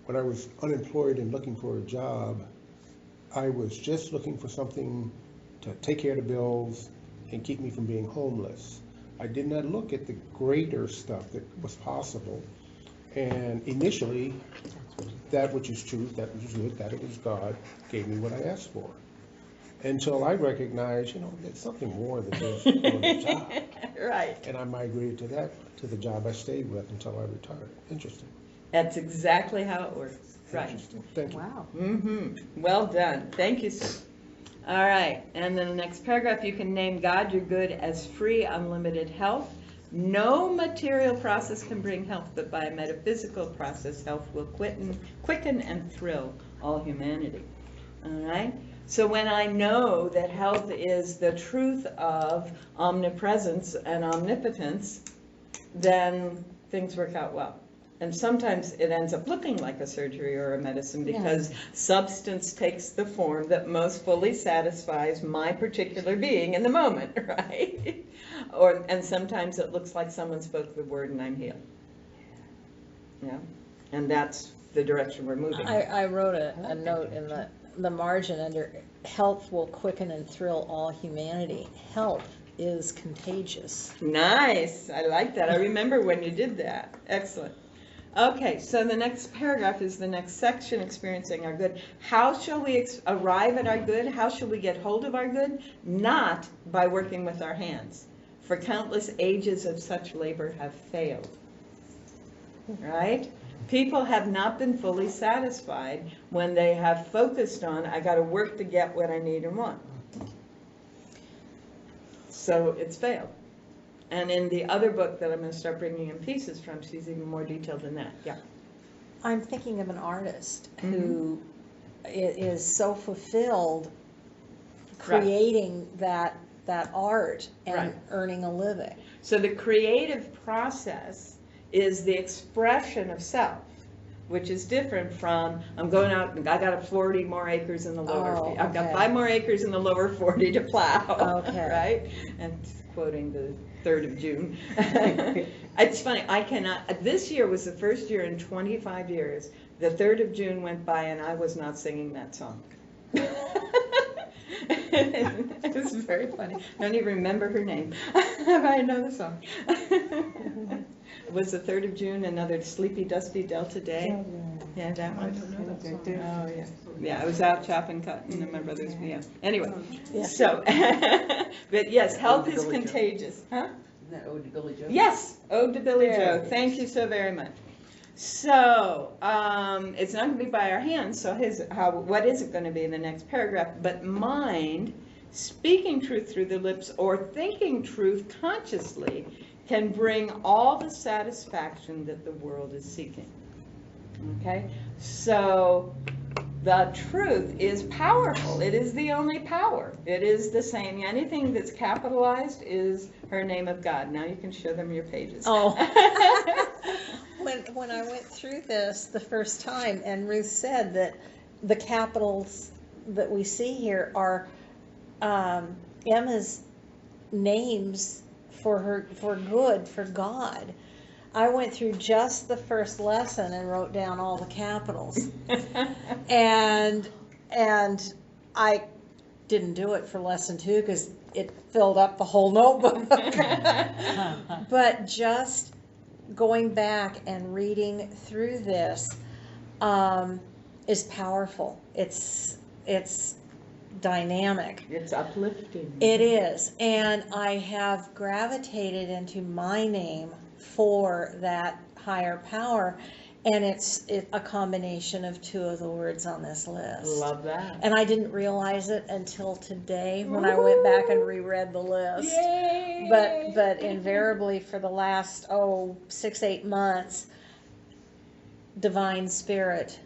When I was unemployed and looking for a job, I was just looking for something to take care of the bills and keep me from being homeless. I did not look at the greater stuff that was possible. And initially, that which is truth, that which is good, that which is God, gave me what I asked for. Until I recognized, there's something more than just doing a job. Right. And I migrated to the job I stayed with until I retired. Interesting. That's exactly how it works. Right. Interesting. Thank you. Wow. Mm-hmm. Well done. Thank you, sir. All right. And then the next paragraph, you can name God your good as free, unlimited health. No material process can bring health, but by a metaphysical process, health will quicken and thrill all humanity. All right? So when I know that health is the truth of omnipresence and omnipotence, then things work out well. And sometimes it ends up looking like a surgery or a medicine because substance takes the form that most fully satisfies my particular being in the moment, right? And sometimes it looks like someone spoke the word and I'm healed. Yeah, and that's the direction we're moving. I wrote a note in the margin under health will quicken and thrill all humanity. Health is contagious. Nice, I like that. I remember when you did that. Excellent. Okay, so the next paragraph is the next section, experiencing our good. How shall we arrive at our good? How shall we get hold of our good? Not by working with our hands, for countless ages of such labor have failed. Right? People have not been fully satisfied when they have focused on, I got to work to get what I need and want. So it's failed. And in the other book that I'm going to start bringing in pieces from, she's even more detailed than that. Yeah. I'm thinking of an artist who is so fulfilled creating that art and earning a living. So the creative process is the expression of self, which is different from, I'm going out and I got 40 more acres in the lower, I've got 5 more acres in the lower 40 to plow, right? And quoting the 3rd of June. It's funny, I cannot, this year was the first year in 25 years, the 3rd of June went by and I was not singing that song. It was very funny. I don't even remember her name, but I know the song. It was the 3rd of June, another sleepy, dusty Delta day. Yeah, that one. Oh, yeah. Yeah, I was out chopping cotton and my brother's, Anyway, so, but yes, health is contagious. Huh? Isn't that Ode to Billy Joe? Yes, Ode to Billy Joe. Thank you so very much. So, it's not going to be by our hands, so what is it going to be in the next paragraph? But mind, speaking truth through the lips or thinking truth consciously can bring all the satisfaction that the world is seeking. Okay? So, the truth is powerful. It is the only power. It is the same. Anything that's capitalized is her name of God. Now you can show them your pages. Oh. When I went through this the first time, and Ruth said that the capitals that we see here are Emma's names for good, for God. I went through just the first lesson and wrote down all the capitals. and I didn't do it for lesson 2 because it filled up the whole notebook. But just going back and reading through this is powerful. It's dynamic. It's uplifting. It is, and I have gravitated into my name for that higher power, and it's a combination of 2 of the words on this list. Love that. And I didn't realize it until today when I went back and reread the list. Yay! But invariably for the last 6-8 months, Divine Spirit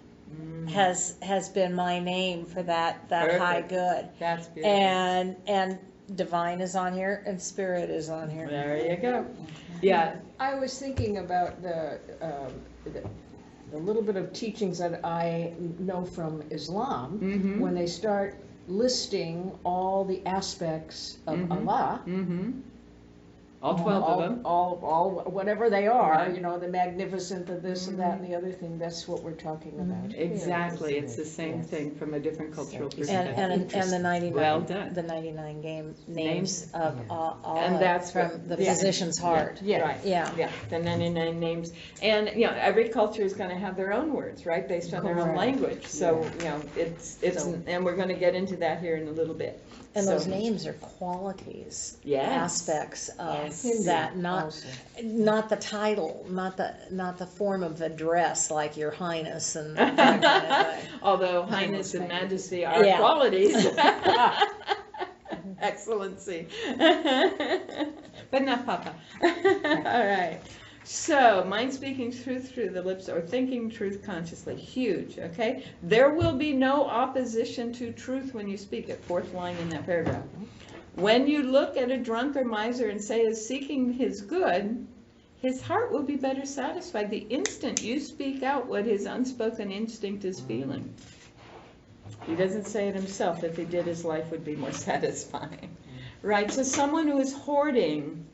has been my name for that high Perfect. good. That's beautiful. And Divine is on here and Spirit is on here. There you go. Yeah. I was thinking about the little bit of teachings that I know from Islam, Mm-hmm. when they start listing all the aspects of Mhm. Allah. Mm-hmm. All 12 of them. All whatever they are, Right. you know, the magnificent, the this and that and the other thing, that's what we're talking about here, Exactly. isn't It's it? the same Yes. thing from a different cultural And- perspective. And the 99, Well done. the 99 names of Yeah. Allah And that's from what- the yeah. physician's heart. Yeah. Right. Yeah. Yeah, the 99 names. And, you know, every culture is going to have their own words, right, based on their own Correct. language. So, you know, it's, So- and we're going to get into that here in a little bit. And So- those names are qualities, Yes. aspects of Yes. that, not Also. the title, not the form of address like Your Highness and that kind of thing. Although highness and majesty are Yeah. qualities. Excellency. But not Papa. All right. So, mind speaking truth through the lips or thinking truth consciously. Huge, okay? There will be no opposition to truth when you speak it. 4th line in that paragraph. When you look at a drunk or miser and say is seeking his good, his heart will be better satisfied the instant you speak out what his unspoken instinct is feeling. He doesn't say it himself. If he did, his life would be more satisfying. Right? So someone who is hoarding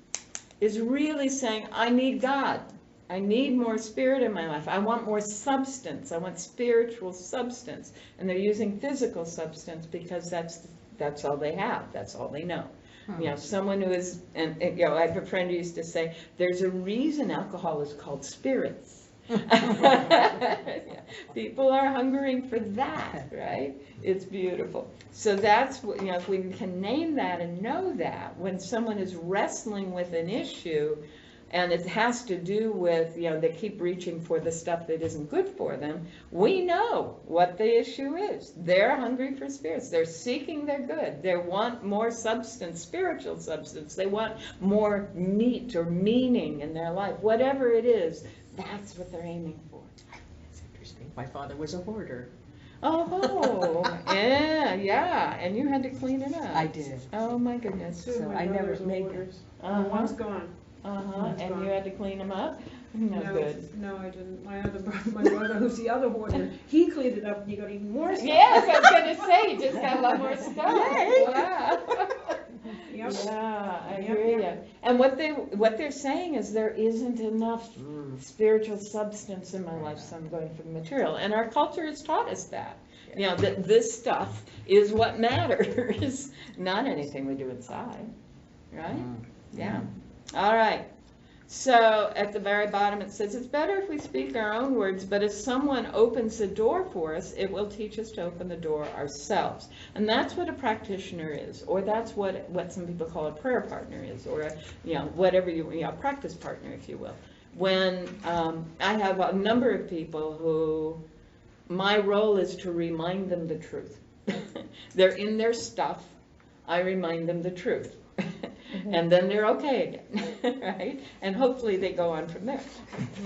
is really saying, I need God. I need more spirit in my life. I want more substance. I want spiritual substance. And they're using physical substance because that's all they have. That's all they know. You know, someone who is, and you know, I have a friend who used to say, there's a reason alcohol is called spirits. People are hungering for that, right? It's beautiful. So that's what, you know, if we can name that and know that, when someone is wrestling with an issue, and it has to do with, you know, they keep reaching for the stuff that isn't good for them, we know what the issue is. They're hungry for spirits. They're seeking their good. They want more substance, spiritual substance. They want more meat or meaning in their life. Whatever it is, that's what they're aiming for. That's interesting. My father was a hoarder. Oh, yeah, and you had to clean it up. I did. Oh, my goodness. Two of So my I never brothers are made hoarders. Uh-huh. One's gone. And you had to clean them up? No good. No, I didn't. My brother, who's the other hoarder, he cleaned it up and he got even more stuff. Yes, I was gonna say, you just got a lot more stuff. Wow. Yep. Yeah, I Yep, hear you. yep. And what they're saying is there isn't enough spiritual substance in my life, so I'm going for the material. And our culture has taught us that. You know, that this stuff is what matters, not anything we do inside, right? Yeah. All right. So at the very bottom it says, it's better if we speak our own words, but if someone opens the door for us, it will teach us to open the door ourselves. And that's what a practitioner is, or that's what some people call a prayer partner is, or a, you know, whatever practice partner, if you will. When I have a number of people who, my role is to remind them the truth. They're in their stuff, I remind them the truth. And then they're okay again, right? And hopefully they go on from there.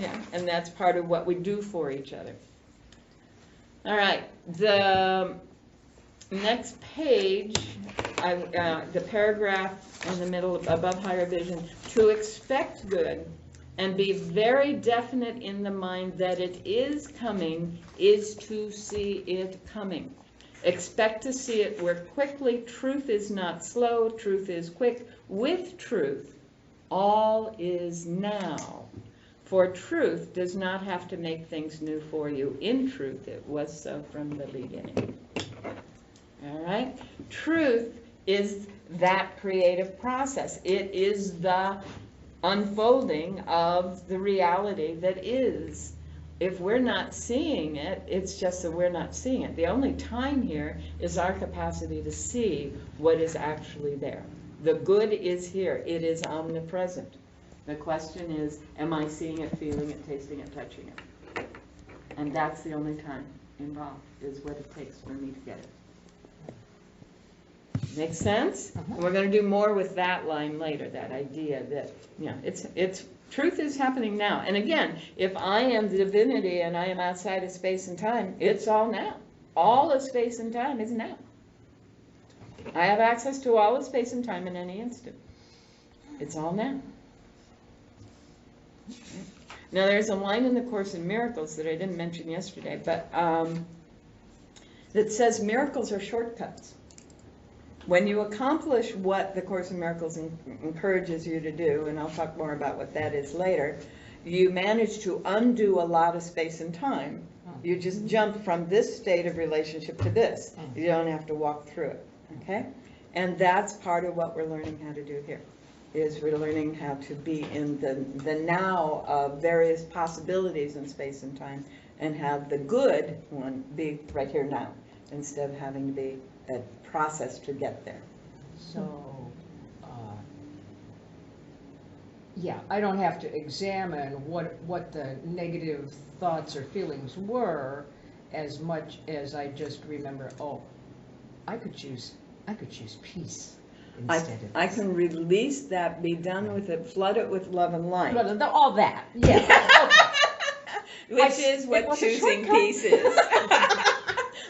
Yeah, and that's part of what we do for each other. All right, the next page, the paragraph in the middle above higher vision, to expect good and be very definite in the mind that it is coming is to see it coming. Expect to see it work quickly. Truth is not slow, truth is quick. With truth, all is now. For truth does not have to make things new for you. In truth, it was so from the beginning. all right? Truth is that creative process. It is the unfolding of the reality that is. If we're not seeing it, it's just that we're not seeing it. The only time here is our capacity to see what is actually there. The good is here. It is omnipresent. The question is, am I seeing it, feeling it, tasting it, touching it? And that's the only time involved, is what it takes for me to get it. Make sense? And we're going to do more with that line later, that idea that, it's truth is happening now. And again, if I am the divinity and I am outside of space and time, it's all now. All of space and time is now. I have access to all of space and time in any instant. It's all now. Now there's a line in the Course in Miracles that I didn't mention yesterday, but that says miracles are shortcuts. When you accomplish what the Course in Miracles encourages you to do, and I'll talk more about what that is later, you manage to undo a lot of space and time. You just jump from this state of relationship to this. You don't have to walk through it, okay? And that's part of what we're learning how to do here, is we're learning how to be in the now of various possibilities in space and time, and have the good one be right here now, instead of having to be a process to get there. So, yeah, I don't have to examine what the negative thoughts or feelings were as much as I just remember, oh, I could choose peace instead of I can release that, be done with it, flood it with love and light. all that. Yeah. Which is what choosing peace is.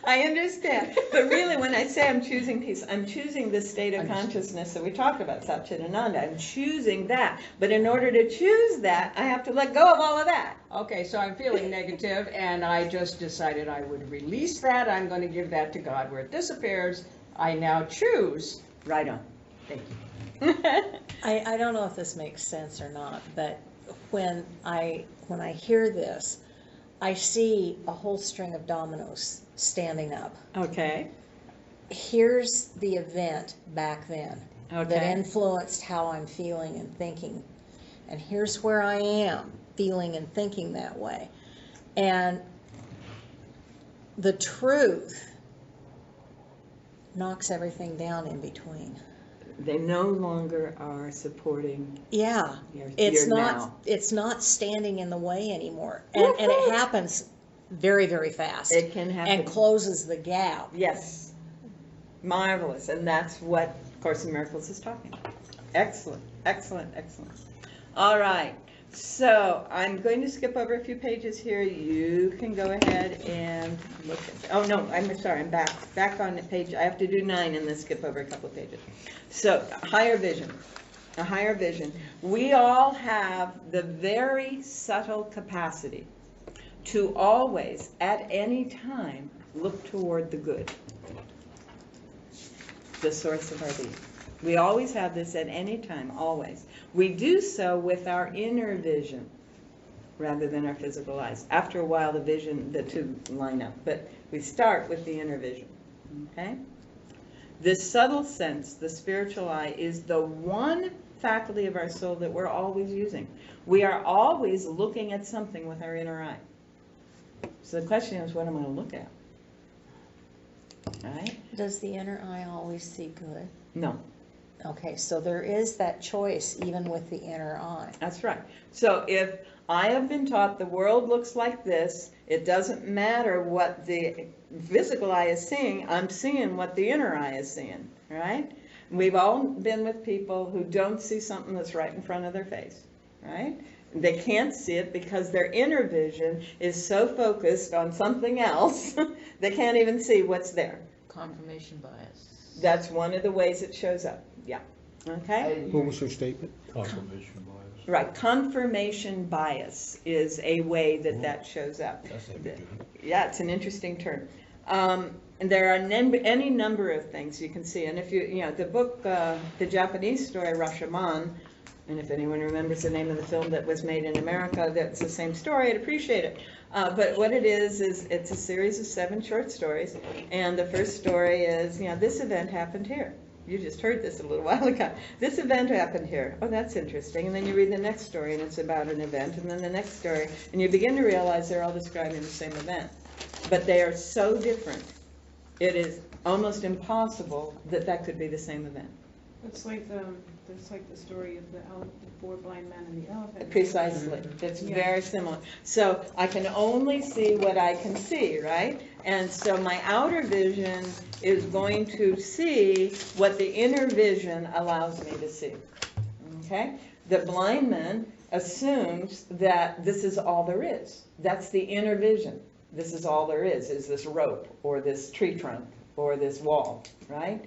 I understand. But really, when I say I'm choosing peace, I'm choosing the state of consciousness that we talked about, Satchitananda. I'm choosing that. But in order to choose that, I have to let go of all of that. Okay, so I'm feeling negative, and I just decided I would release that. I'm going to give that to God. Where it disappears, I now choose. Right on. Thank you. I don't know if this makes sense or not, but when I hear this, I see a whole string of dominoes standing up. Okay. Here's the event back then that Okay. influenced how I'm feeling and thinking. And here's where I am feeling and thinking that way. And the truth knocks everything down in between. They no longer are supporting Yeah, your it's now. not standing in the way anymore, and it happens very, very fast. It can happen. And closes the gap. Yes. Marvelous. And that's what Course in Miracles is talking about. Excellent, excellent, excellent. All right. So I'm going to skip over a few pages here. You can go ahead and look at, oh no, I'm sorry, I'm back on the page. I have to do 9 and then skip over a couple of pages. So higher vision, a higher vision. We all have the very subtle capacity to always, at any time, look toward the good, the source of our being. We always have this at any time, always. We do so with our inner vision rather than our physical eyes. After a while, the two line up, but we start with the inner vision, okay? This subtle sense, the spiritual eye, is the one faculty of our soul that we're always using. We are always looking at something with our inner eye. So the question is, what am I going to look at? All right? Does the inner eye always see good? No. Okay, so there is that choice even with the inner eye. That's right. So if I have been taught the world looks like this, it doesn't matter what the physical eye is seeing, I'm seeing what the inner eye is seeing, right? We've all been with people who don't see something that's right in front of their face, right? They can't see it because their inner vision is so focused on something else, they can't even see what's there. Confirmation bias. That's one of the ways it shows up, yeah. Okay? What was her statement? Confirmation bias. Right, confirmation bias is a way that shows up. That's ambiguous. Yeah, it's an interesting term. And there are any number of things you can see. And if the book, the Japanese story Rashomon, And if anyone remembers the name of the film that was made in America, that's the same story, I'd appreciate it. But what it is it's a series of 7 short stories. And the first story is, this event happened here. You just heard this a little while ago. This event happened here. Oh, that's interesting. And then you read the next story, and it's about an event. And then the next story, and you begin to realize they're all describing the same event. But they are so different. It is almost impossible that that could be the same event. It's like the story of the 4 blind men and the elephant. Precisely. It's Yeah. very similar. So I can only see what I can see, right? And so my outer vision is going to see what the inner vision allows me to see. Okay? The blind man assumes that this is all there is. That's the inner vision. This is all there is this rope or this tree trunk or this wall, right?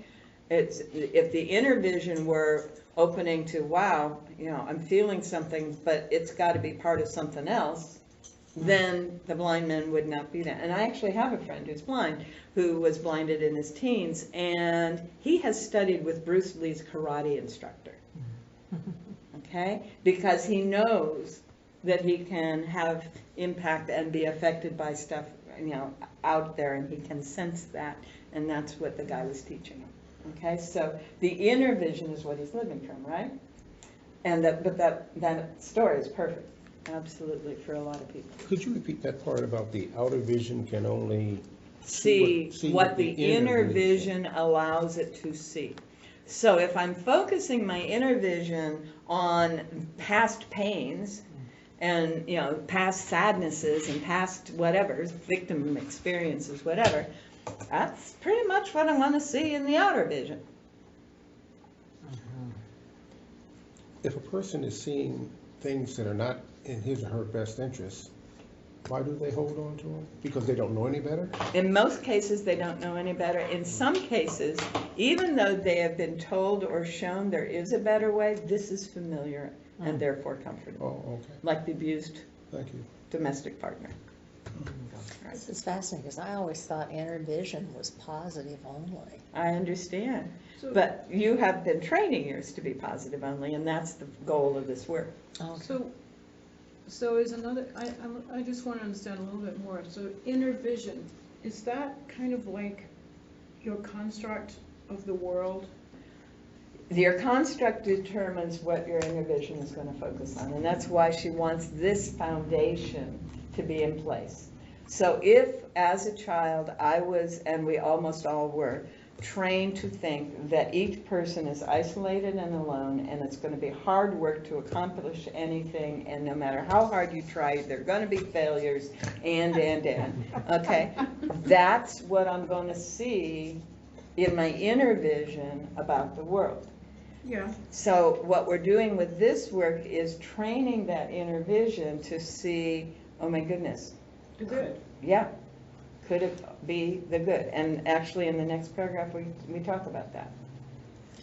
It's, if the inner vision were opening to, wow, I'm feeling something, but it's got to be part of something else, then the blind man would not be that. And I actually have a friend who's blind, who was blinded in his teens, and he has studied with Bruce Lee's karate instructor, okay? Because he knows that he can have impact and be affected by stuff, out there, and he can sense that, and that's what the guy was teaching him. Okay, so the inner vision is what he's living from, right? And that story is perfect, absolutely, for a lot of people. Could you repeat that part about the outer vision can only See what the inner vision allows it to see. So if I'm focusing my inner vision on past pains and past sadnesses and past whatever, victim experiences, whatever, that's pretty much what I want to see in the outer vision. If a person is seeing things that are not in his or her best interest, why do they hold on to them? Because they don't know any better? In most cases, they don't know any better. In some cases, even though they have been told or shown there is a better way, this is familiar and therefore comfortable. Oh, okay. Like the abused Thank you. domestic partner. This is fascinating, because I always thought inner vision was positive only. I understand. So- But you have been training yours to be positive only, and that's the goal of this work. Okay. So is another, I just want to understand a little bit more. So inner vision, is that kind of like your construct of the world? Your construct determines what your inner vision is going to focus on, and that's why she wants this foundation to be in place. So if, as a child, I was, and we almost all were, trained to think that each person is isolated and alone, and it's going to be hard work to accomplish anything, and no matter how hard you try, there are going to be failures, and, okay? That's what I'm going to see in my inner vision about the world. Yeah. So what we're doing with this work is training that inner vision to see, oh my goodness, The good. yeah, could it be the good? And actually in the next paragraph, we talk about that.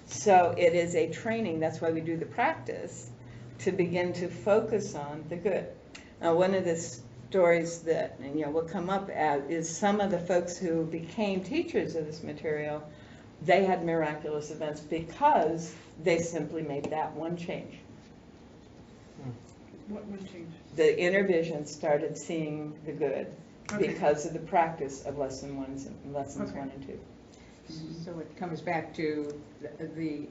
So it is a training, that's why we do the practice, to begin to focus on the good. Now, one of the stories that will come up as is some of the folks who became teachers of this material, they had miraculous events because they simply made that one change. What would change? The inner vision started seeing the good Okay. because of the practice of lessons Okay. 1 and 2. So it comes back to the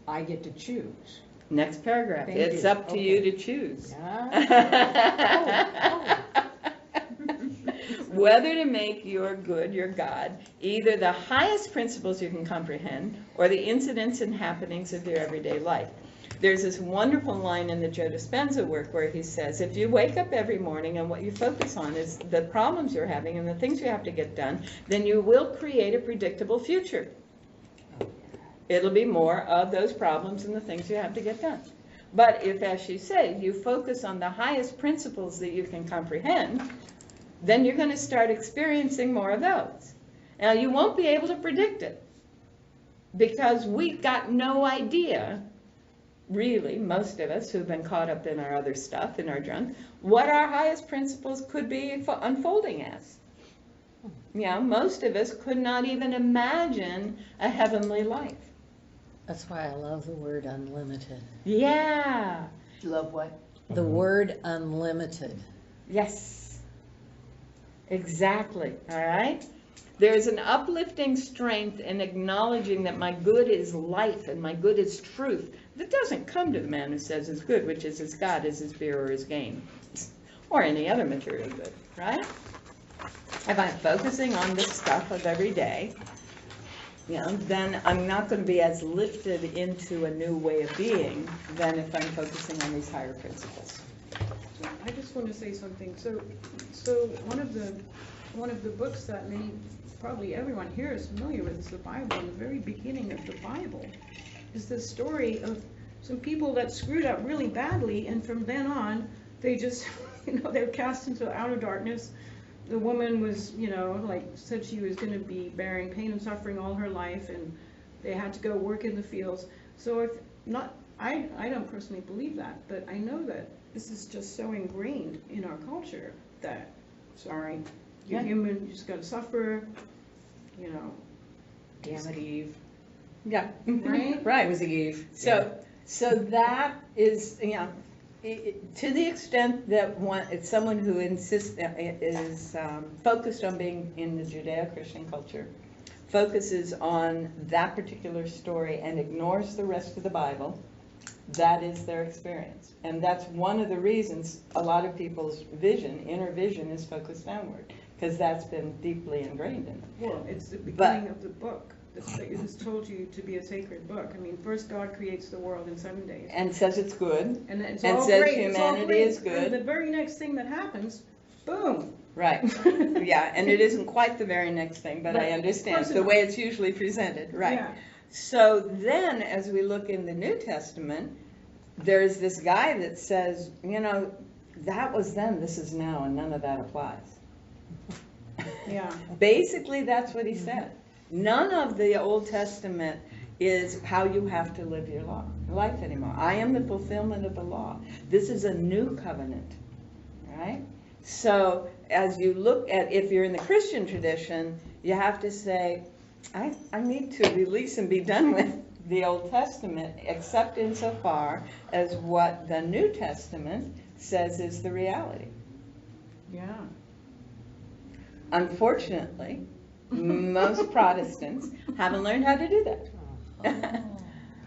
I get to choose. Next paragraph. Thank It's you. up to you Okay. to choose. Ah. Whether to make your good your God, either the highest principles you can comprehend or the incidents and happenings of your everyday life. There's this wonderful line in the Joe Dispenza work where he says, if you wake up every morning and what you focus on is the problems you're having and the things you have to get done, then you will create a predictable future. It'll be more of those problems and the things you have to get done. But if, as she said, you focus on the highest principles that you can comprehend, then you're going to start experiencing more of those. Now, you won't be able to predict it because we've got no idea, really, most of us who've been caught up in our other stuff, in our junk, what our highest principles could be unfolding as. Most of us could not even imagine a heavenly life. That's why I love the word unlimited. Yeah. You love what? The word unlimited. Yes. Exactly. All right. There's an uplifting strength in acknowledging that my good is life and my good is truth. That doesn't come to the man who says his good, which is his God, is his fear, or his gain, or any other material good, right? If I'm focusing on the stuff of every day, then I'm not going to be as lifted into a new way of being than if I'm focusing on these higher principles. I just want to say something. So one of the books that probably everyone here is familiar with is the Bible. And the very beginning of the Bible is the story of some people that screwed up really badly, and from then on, they just, they're cast into outer darkness. The woman was, said she was going to be bearing pain and suffering all her life, and they had to go work in the fields. So I don't personally believe that, but I know that this is just so ingrained in our culture that, you're human, you just got to suffer, Damn it, Eve. Yeah. Right? Right. It was Eve. So that is, to the extent that it's someone who is focused on being in the Judeo-Christian culture, focuses on that particular story and ignores the rest of the Bible, that is their experience. And that's one of the reasons a lot of people's inner vision is focused downward, because that's been deeply ingrained in them. Well, it's the beginning of the book. It is told you to be a sacred book. I mean, first God creates the world in 7 days. And says it's good. And it's and all says great. humanity it's all great. is good. And the very next thing that happens, boom. Right. Yeah, and it isn't quite the very next thing, but I understand the way it's usually presented. Right. Yeah. So then, as we look in the New Testament, there's this guy that says, that was then, this is now, and none of that applies. Yeah. Basically, that's what he said. None of the Old Testament is how you have to live your life anymore. I am the fulfillment of the law. This is a new covenant, right? So as you look at, if you're in the Christian tradition, you have to say, I need to release and be done with the Old Testament, except insofar as what the New Testament says is the reality. Yeah. Unfortunately, most Protestants haven't learned how to do that.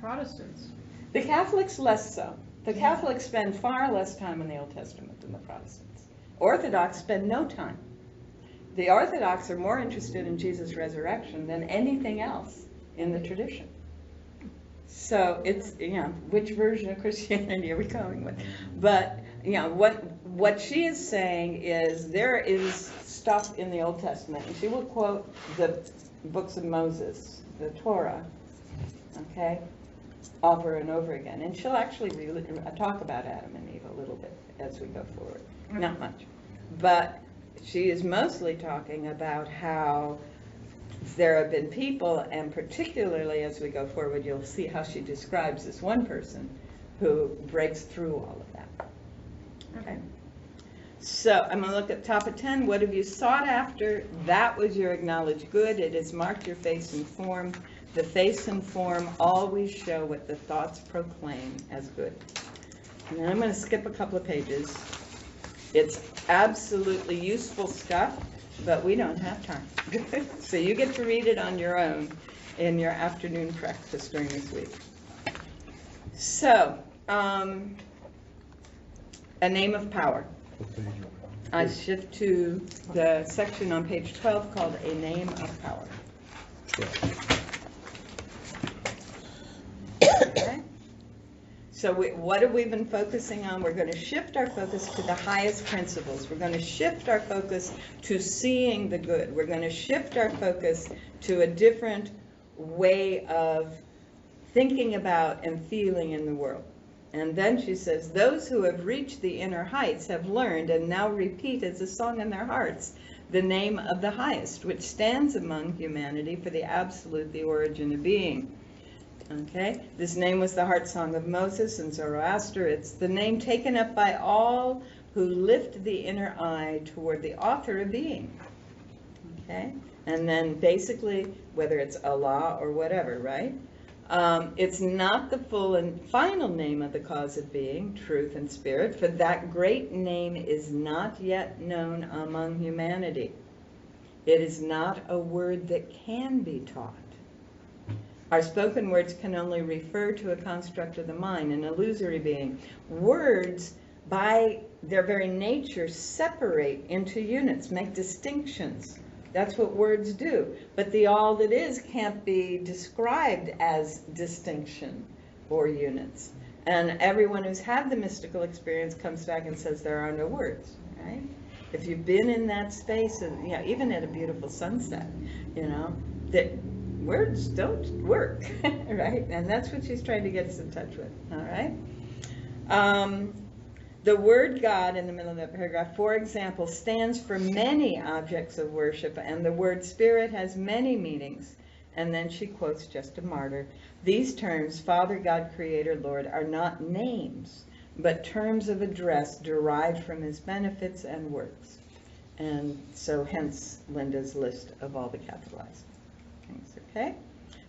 Protestants. The Catholics less so. The Catholics spend far less time in the Old Testament than the Protestants. Orthodox spend no time. The Orthodox are more interested in Jesus' resurrection than anything else in the tradition. So it's, which version of Christianity are we going with? But, what she is saying is there is stuff in the Old Testament, and she will quote the books of Moses, the Torah, okay, over and over again. And she'll actually talk about Adam and Eve a little bit as we go forward. Not much. But she is mostly talking about how there have been people, and particularly as we go forward, you'll see how she describes this one person who breaks through all of that. Okay. So I'm going to look at top of 10. What have you sought after? That was your acknowledged good. It has marked your face and form. The face and form always show what the thoughts proclaim as good. And then I'm going to skip a couple of pages. It's absolutely useful stuff, but we don't have time. So you get to read it on your own in your afternoon practice during this week. So, a name of power. I shift to the section on page 12 called A Name of Power. Okay. So what have we been focusing on? We're going to shift our focus to the highest principles. We're going to shift our focus to seeing the good. We're going to shift our focus to a different way of thinking about and feeling in the world. And then she says, those who have reached the inner heights have learned and now repeat as a song in their hearts the name of the highest, which stands among humanity for the absolute, the origin of being. Okay, this name was the heart song of Moses and Zoroaster. It's the name taken up by all who lift the inner eye toward the author of being. Okay, and then basically, whether it's Allah or whatever, right? It's not the full and final name of the cause of being, truth and spirit, for that great name is not yet known among humanity. It is not a word that can be taught. Our spoken words can only refer to a construct of the mind, an illusory being. Words, by their very nature, separate into units, make distinctions. That's what words do. But the all that is can't be described as distinction or units. And everyone who's had the mystical experience comes back and says there are no words, right? If you've been in that space, and even at a beautiful sunset, that words don't work, right? And that's what she's trying to get us in touch with, all right? The word God in the middle of that paragraph, for example, stands for many objects of worship, and the word spirit has many meanings. And then she quotes just a martyr. These terms, Father, God, Creator, Lord, are not names, but terms of address derived from his benefits and works. And so hence Linda's list of all the capitalized things, okay?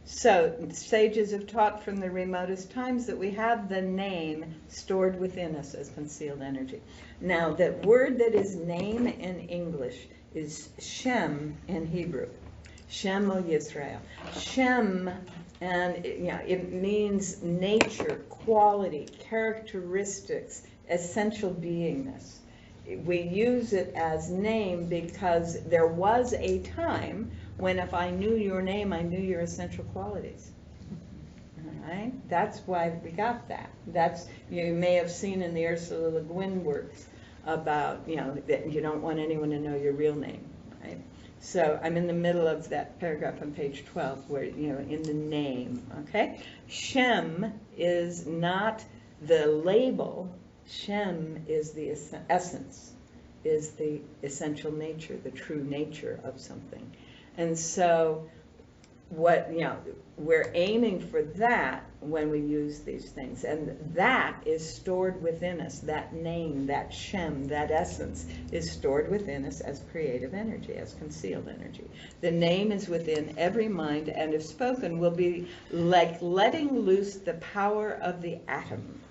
So sages have taught from the remotest times that we have the name stored within us as concealed energy. Now, that word that is name in English is Shem in Hebrew. Shem o Yisrael. Shem, and it means nature, quality, characteristics, essential beingness. We use it as name because there was a time when if I knew your name, I knew your essential qualities. All right? That's why we got that. That's, you may have seen in the Ursula Le Guin works about, that you don't want anyone to know your real name, right? So I'm in the middle of that paragraph on page 12 where, in the name, okay? Shem is not the label. Shem is the essence, is the essential nature, the true nature of something. And so we're aiming for that when we use these things. And that is stored within us. That name, that Shem, that essence is stored within us as creative energy, as concealed energy. The name is within every mind, and if spoken will be like letting loose the power of the atom.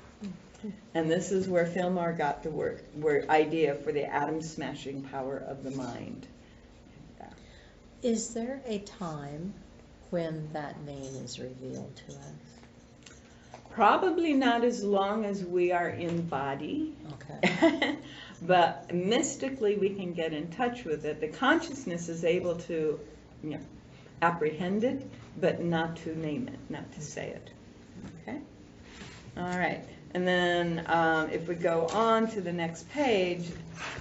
And this is where Fillmore got the word idea for the atom smashing power of the mind. Is there a time when that name is revealed to us? Probably not as long as we are in body. Okay. But mystically we can get in touch with it. The consciousness is able to apprehend it, but not to name it, not to say it. Okay? All right. And then if we go on to the next page,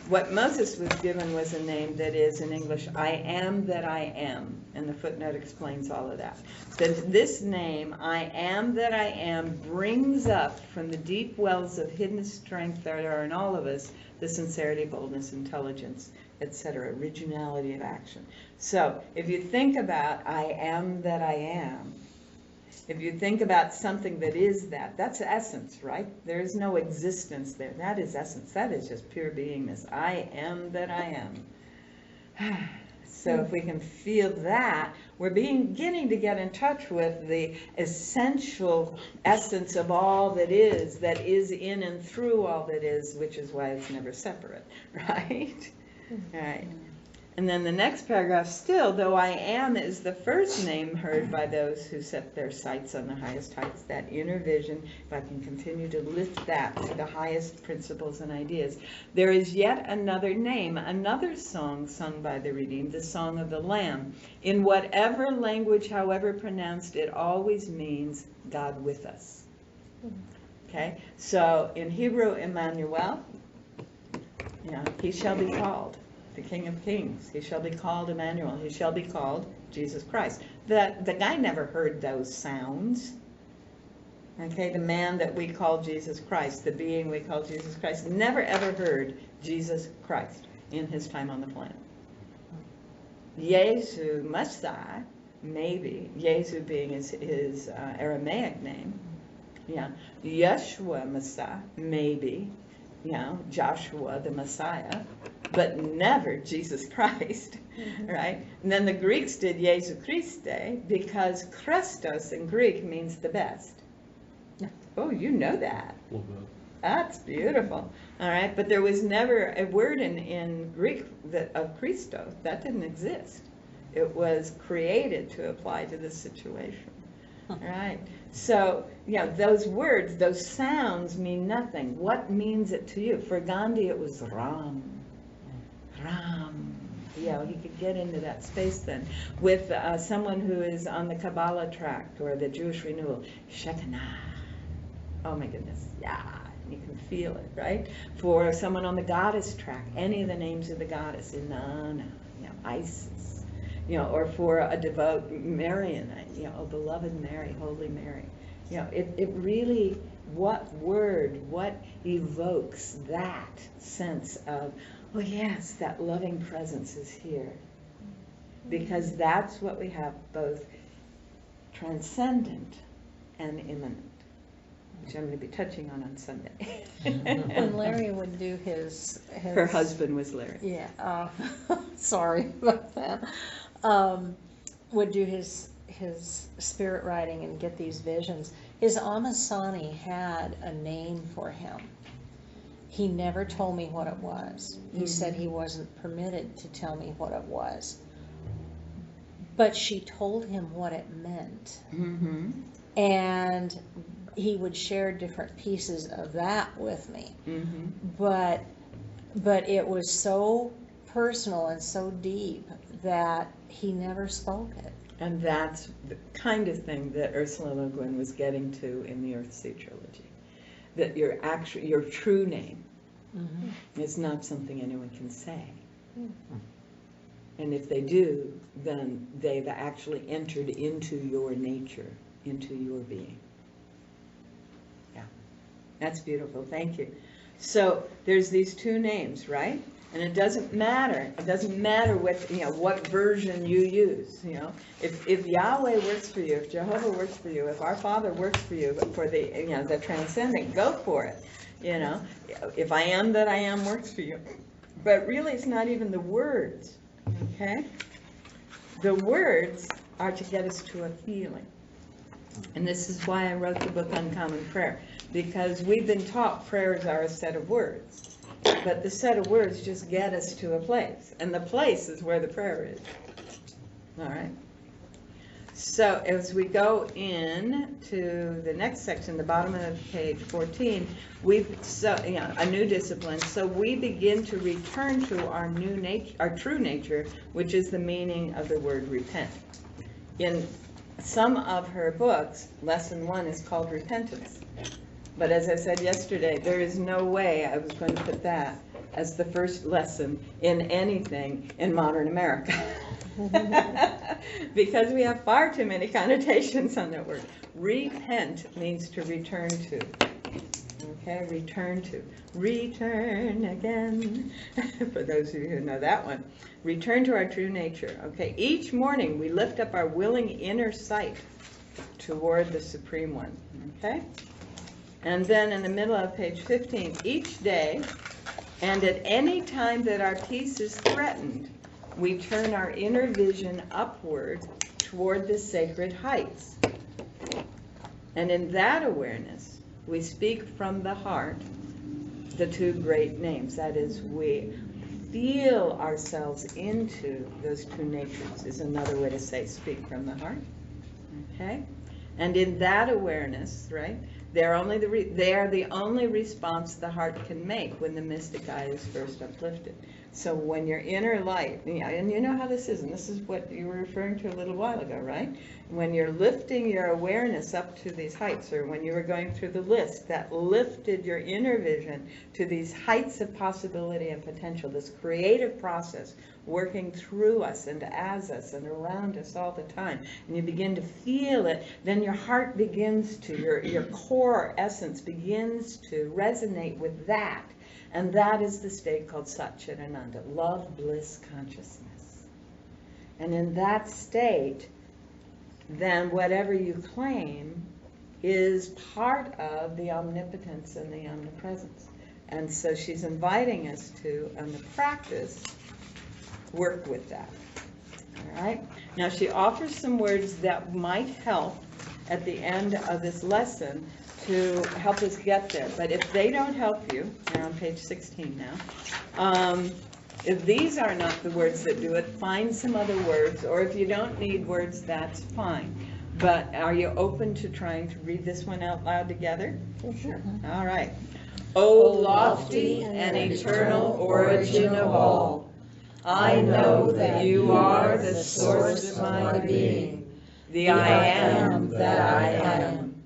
what Moses was given was a name that is, in English, I am that I am. And the footnote explains all of that. That this name, I am that I am, brings up from the deep wells of hidden strength that are in all of us, the sincerity, boldness, intelligence, etc., originality of action. So if you think about I am that I am, if you think about something that is that's essence, right? There is no existence there. That is essence. That is just pure beingness. I am that I am. So if we can feel that, we're beginning to get in touch with the essential essence of all that is in and through all that is, which is why it's never separate, right? Right. And then the next paragraph, still, though I am is the first name heard by those who set their sights on the highest heights, that inner vision, if I can continue to lift that to the highest principles and ideas. There is yet another name, another song sung by the redeemed, the song of the Lamb. In whatever language, however pronounced, it always means God with us. Okay, so in Hebrew, Emmanuel, he shall be called the King of Kings. He shall be called Emmanuel. He shall be called Jesus Christ. The guy never heard those sounds. Okay, the man that we call Jesus Christ, the being we call Jesus Christ, never ever heard Jesus Christ in his time on the planet. Yesu Messiah, maybe, Yesu being his Aramaic name. Yeshua Messiah, maybe, Joshua the Messiah. but never Jesus Christ, right? And then the Greeks did Jesu Christe because Christos in Greek means the best. Oh, you know that. A little bit. That's beautiful. All right, but there was never a word in Greek of Christos. That didn't exist. It was created to apply to this situation. All right. So, those words, those sounds mean nothing. What means it to you? For Gandhi, it was Ram. Ram. He could get into that space then. With someone who is on the Kabbalah tract or the Jewish renewal, Shekinah. Oh my goodness, you can feel it, right? For someone on the goddess track, any of the names of the goddess, Inanna, Isis, or for a devout Marian, oh beloved Mary, Holy Mary. It really, what evokes that sense of, oh yes, that loving presence is here. Because that's what we have, both transcendent and immanent, which I'm going to be touching on Sunday. When Larry would do his Her husband was Larry. Yeah, sorry about that. Would do his spirit writing and get these visions. His Amasani had a name for him. He never told me what it was. He said he wasn't permitted to tell me what it was. But she told him what it meant. Mm-hmm. And he would share different pieces of that with me. Mm-hmm. But it was so personal and so deep that he never spoke it. And that's the kind of thing that Ursula Le Guin was getting to in the Earthsea trilogy. That your true name is not something anyone can say. And if they do, then they've actually entered into your nature, into your being. Yeah, that's beautiful. Thank you. So there's these two names, right? And it doesn't matter. It doesn't matter what version you use. If Yahweh works for you, if Jehovah works for you, if our Father works for you, for the transcendent, go for it. If I am that I am works for you. But really, it's not even the words. Okay? The words are to get us to a feeling. And this is why I wrote the book Uncommon Prayer, because we've been taught prayers are a set of words. But the set of words just get us to a place. And the place is where the prayer is. All right? So as we go in to the next section, the bottom of page 14, a new discipline. So we begin to return to our new nature, our true nature, which is the meaning of the word repent. In some of her books, lesson 1 is called repentance. But as I said yesterday, there is no way I was going to put that as the first lesson in anything in modern America. Because we have far too many connotations on that word. Repent means to return to. Okay, return to. Return again. For those of you who know that one. Return to our true nature. Okay, each morning we lift up our willing inner sight toward the Supreme One. Okay? And then in the middle of page 15, each day, and at any time that our peace is threatened, we turn our inner vision upward toward the sacred heights. And in that awareness, we speak from the heart the two great names. That is, we feel ourselves into those two natures, is another way to say speak from the heart. Okay? And in that awareness, right, they are the only response the heart can make when the mystic eye is first uplifted. So when your inner light, and you know how this is, and this is what you were referring to a little while ago, right? When you're lifting your awareness up to these heights, or when you were going through the list, that lifted your inner vision to these heights of possibility and potential, this creative process working through us and as us and around us all the time, and you begin to feel it, then your heart begins to, your core essence begins to resonate with that. And that is the state called Satchitananda, love, bliss, consciousness. And in that state, then whatever you claim is part of the omnipotence and the omnipresence. And so she's inviting us to, on the practice, work with that. All right? Now she offers some words that might help at the end of this lesson to help us get there. But if they don't help you, we're on page 16 now, if these are not the words that do it, find some other words, or if you don't need words, that's fine. But are you open to trying to read this one out loud together? Sure. All right. O lofty and eternal origin of all, I know that you are the source of my being, the I am that I am.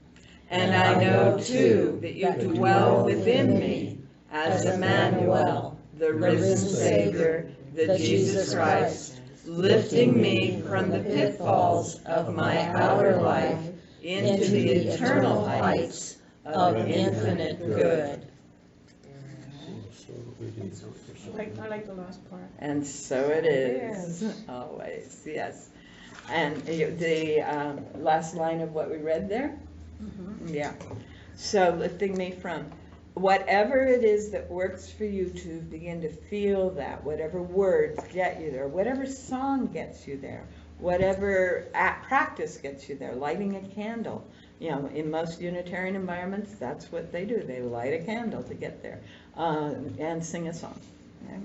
And I know too that you dwell within me as Emmanuel, the risen Savior, the Jesus Christ, lifting me from the pitfalls of my outer life into the eternal heights of infinite good. I like the last part. And so it is, always, yes. And the last line of what we read there? Yeah. So lifting me from whatever it is that works for you to begin to feel that, whatever words get you there, whatever song gets you there, whatever practice gets you there, lighting a candle. You know, in most Unitarian environments, that's what they do. They light a candle to get there and sing a song. Okay?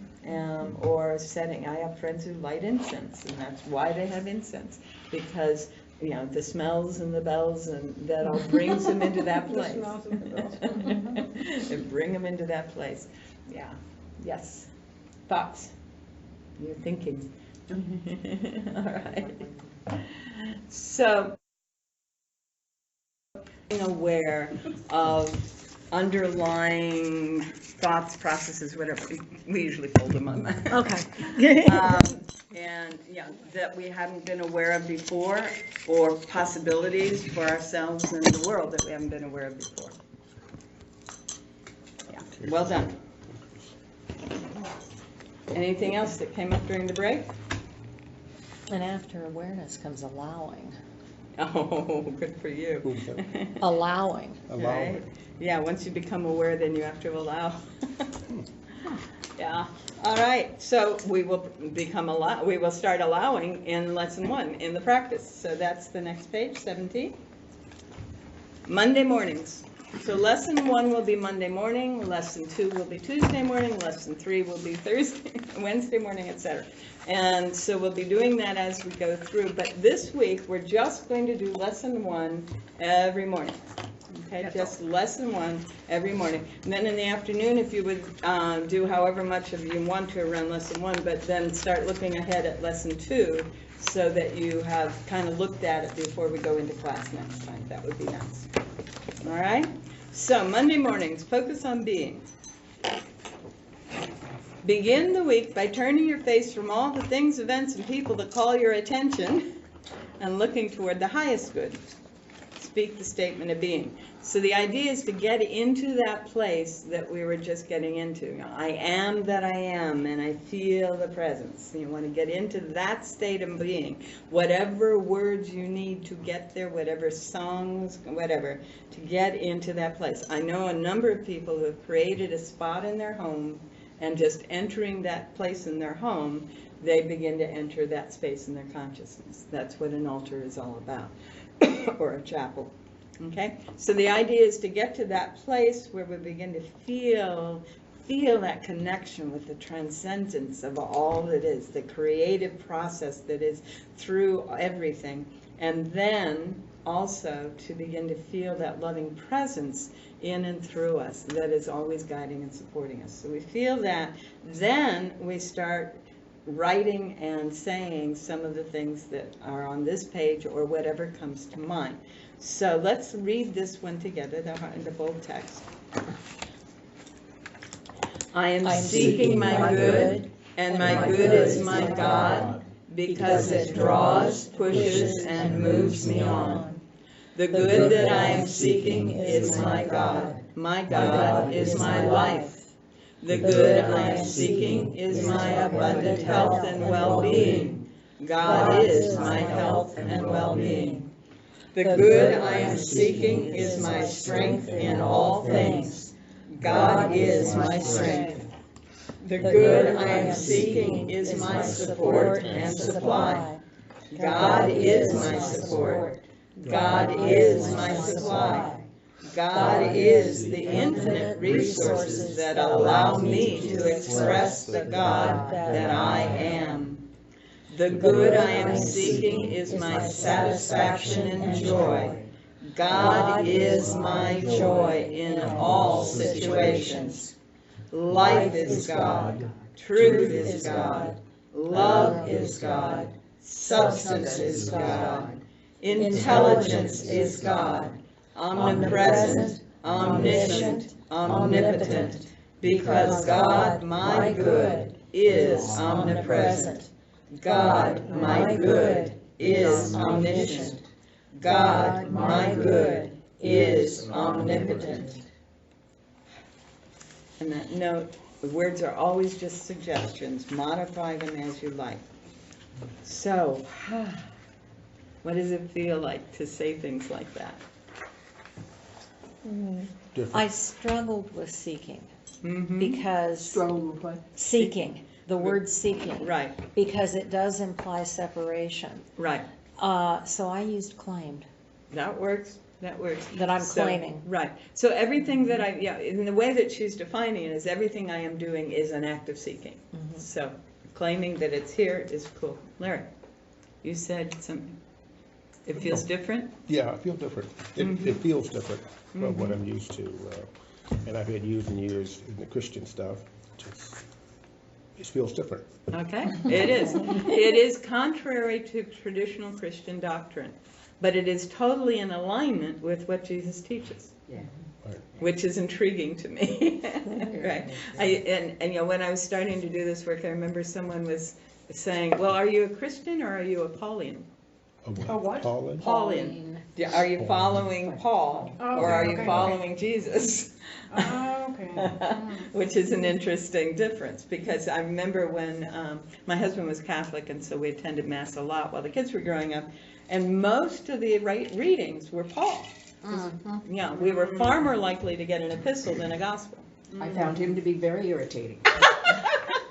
Or setting, I have friends who light incense, and that's why they have incense, because you know, the smells and the bells, and that all brings them into that place. The smells and the bells. And bring them into that place. Yeah. Yes. Thoughts? You're thinking. All right. So, being aware of underlying thoughts, processes, whatever. We usually fold them on that. Okay. And yeah, that we haven't been aware of before, or possibilities for ourselves and the world that we haven't been aware of before. Yeah, well done. Anything else that came up during the break? And after awareness comes allowing. Oh, good for you. Allowing. Right? Yeah, once you become aware, then you have to allow. Yeah. All right. So we will we will start allowing in lesson 1 in the practice. So that's the next page, 17. Monday mornings. So lesson 1 will be Monday morning, lesson 2 will be Tuesday morning, lesson 3 will be Thursday, Wednesday morning, etc. And so we'll be doing that as we go through. But this week, we're just going to do lesson 1 every morning. Okay, just lesson 1 every morning. And then in the afternoon, if you would do however much of you want to around lesson 1, but then start looking ahead at lesson 2 so that you have kind of looked at it before we go into class next time. That would be nice. All right? So Monday mornings, focus on being. Begin the week by turning your face from all the things, events, and people that call your attention and looking toward the highest good. Speak the statement of being. So the idea is to get into that place that we were just getting into. You know, I am that I am, and I feel the presence. You want to get into that state of being. Whatever words you need to get there, whatever songs, whatever, to get into that place. I know a number of people who have created a spot in their home, and just entering that place in their home, they begin to enter that space in their consciousness. That's what an altar is all about. Or a chapel. Okay? So the idea is to get to that place where we begin to feel that connection with the transcendence of all that is, the creative process that is through everything, and then also to begin to feel that loving presence in and through us that is always guiding and supporting us. So we feel that, then we start writing and saying some of the things that are on this page or whatever comes to mind. So let's read this one together, the bold text. I am seeking my good, and my good is my God, because it draws, pushes, and moves me on. The good that I am seeking is my God. My God is my life. The good I am seeking is my abundant health and well-being. God is my health and well-being. The good I am seeking is my strength in all things. God is my strength. The good I am seeking is my support and supply. God is my support. God is my supply. God is the infinite resources that allow me to express the God that I am. The good I am seeking is my satisfaction and joy. God is my joy in all situations. Life is God. Truth is God. Love is God. Substance is God. Intelligence is God. Omnipresent, omniscient, omnipotent. Because God, my good, is omnipresent. God, my good, is omniscient. God, my good, is omnipotent. And that note, the words are always just suggestions. Modify them as you like. So, what does it feel like to say things like that? Different. I struggled with seeking Mm-hmm. because Struggle with what? seeking, the word seeking, Right, because it does imply separation. right. So I used claimed, That works. That works. that I'm So, claiming. right. So everything that in the way that she's defining it is everything I am doing is an act of seeking. Mhm. So claiming that it's here is cool. Larry, you said something. It feels different? Yeah, I feel different. It feels different from what I'm used to. And I've had years and years in the Christian stuff. It feels different. Okay, it is. It is contrary to traditional Christian doctrine, but it is totally in alignment with what Jesus teaches. Yeah. Right. Which is intriguing to me, right? And when I was starting to do this work, I remember someone was saying, well, are you a Christian or are you a Paulian? A what? Pauline? Paulian. Are you following Paul Oh, or are okay, you okay, following Jesus? Oh, okay. Which is an interesting difference, because I remember when my husband was Catholic, and so we attended Mass a lot while the kids were growing up, and most of the readings were Paul. Yeah, we were far more likely to get an epistle than a gospel. I found him to be very irritating.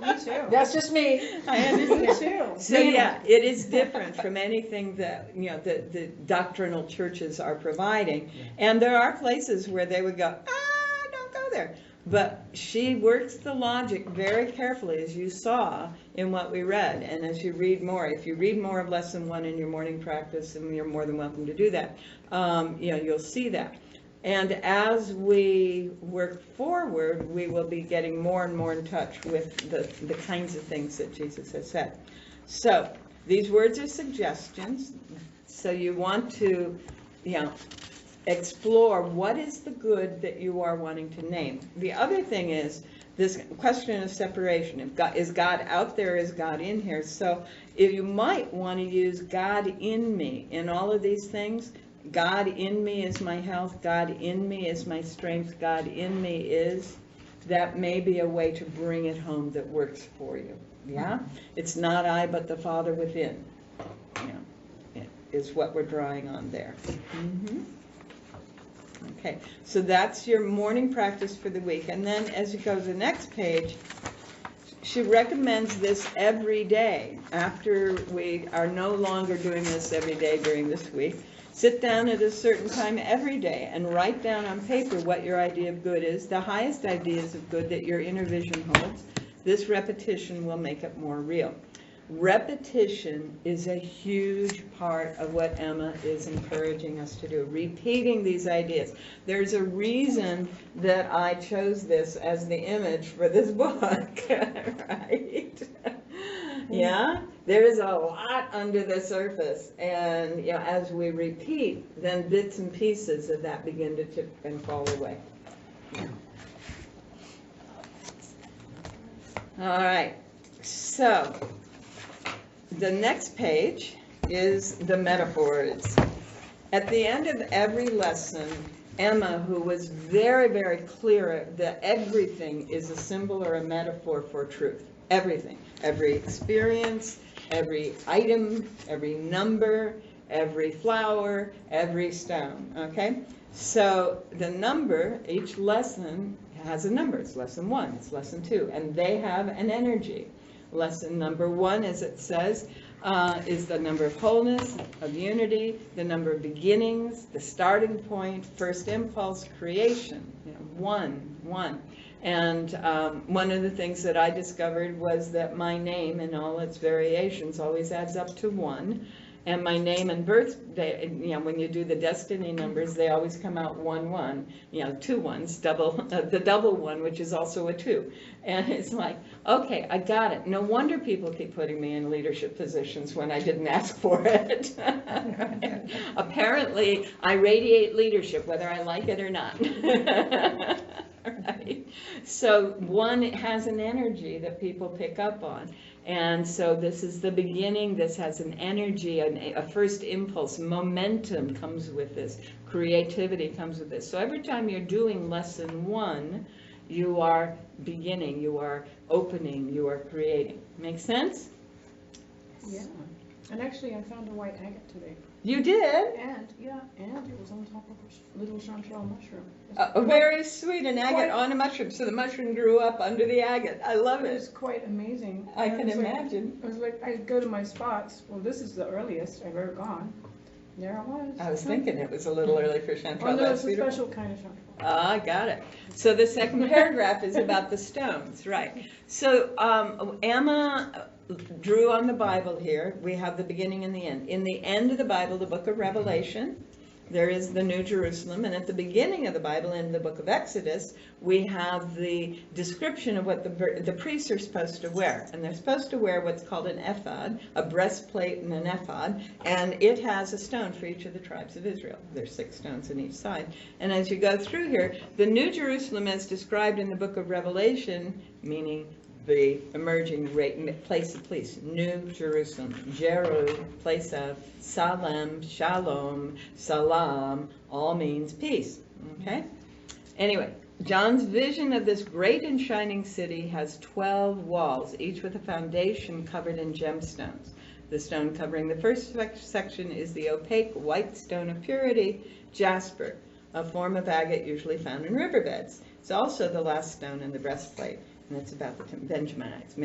Me too. That's just me. I understand. Me too. So yeah, it is different from anything that, the doctrinal churches are providing. And there are places where they would go, don't go there. But she works the logic very carefully, as you saw in what we read. And as you read more, if you read more of lesson 1 in your morning practice, and you're more than welcome to do that, you'll see that. And as we work forward, we will be getting more and more in touch with the kinds of things that Jesus has said. So these words are suggestions. So you want to, explore what is the good that you are wanting to name. The other thing is this question of separation. Is God out there? Is God in here? So if you might want to use God in me in all of these things. God in me is my health. God in me is my strength. God in me is. That may be a way to bring it home that works for you. Yeah? It's not I, but the Father within. Is what we're drawing on there. Okay, so that's your morning practice for the week. And then as you go to the next page, she recommends this every day. After we are no longer doing this every day during this week, sit down at a certain time every day and write down on paper what your idea of good is, the highest ideas of good that your inner vision holds. This repetition will make it more real. Repetition is a huge part of what Emma is encouraging us to do, repeating these ideas. There's a reason that I chose this as the image for this book, right? Yeah, there's a lot under the surface, and as we repeat, then bits and pieces of that begin to tip and fall away. All right, so the next page is the metaphors. At the end of every lesson, Emma, who was very, very clear that everything is a symbol or a metaphor for truth. Everything. Every experience, every item, every number, every flower, every stone. Okay? So the number, each lesson has a number. It's lesson 1, it's lesson 2, and they have an energy. Lesson number 1, as it says, is the number of wholeness, of unity, the number of beginnings, the starting point, first impulse, creation. You know, 1. And one of the things that I discovered was that my name in all its variations always adds up to 1. And my name and birthday, you know, when you do the destiny numbers, they always come out 1-1, you know, 2 ones, the double 1, which is also a 2. And it's like, okay, I got it. No wonder people keep putting me in leadership positions when I didn't ask for it. Right? Apparently, I radiate leadership, whether I like it or not. Right? So 1 has an energy that people pick up on. And so this is the beginning. This has an energy, a first impulse. Momentum comes with this. Creativity comes with this. So every time you're doing lesson 1, you are beginning, you are opening, you are creating. Make sense? Yeah. And actually, I found a white agate today. You did? And it was on top of a little chanterelle mushroom. Very sweet, an agate on a mushroom. So the mushroom grew up under the agate. I love It was it. quite amazing. I And can it was like- imagine. I was like, I go to my spots. Well, this is the earliest I've ever gone. There I was. I was thinking it was a little early for chanterelle. Oh, no, That's it's a beautiful. special kind of chanterelle. Ah, got it. So the second paragraph is about the stones, right? So Emma drew on the Bible here. We have the beginning and the end. In the end of the Bible, the book of Revelation, there is the New Jerusalem, and at the beginning of the Bible, in the book of Exodus, we have the description of what the priests are supposed to wear. And they're supposed to wear what's called an ephod, a breastplate and an ephod, and it has a stone for each of the tribes of Israel. There's 6 stones on each side. And as you go through here, the New Jerusalem as described in the book of Revelation, meaning the emerging place of peace, New Jerusalem, Jeru, place of, Salem, Shalom, Salam, all means peace, okay? Anyway, John's vision of this great and shining city has 12 walls, each with a foundation covered in gemstones. The stone covering the first section is the opaque white stone of purity, Jasper, a form of agate usually found in riverbeds. It's also the last stone in the breastplate. And it's about the Benjaminites.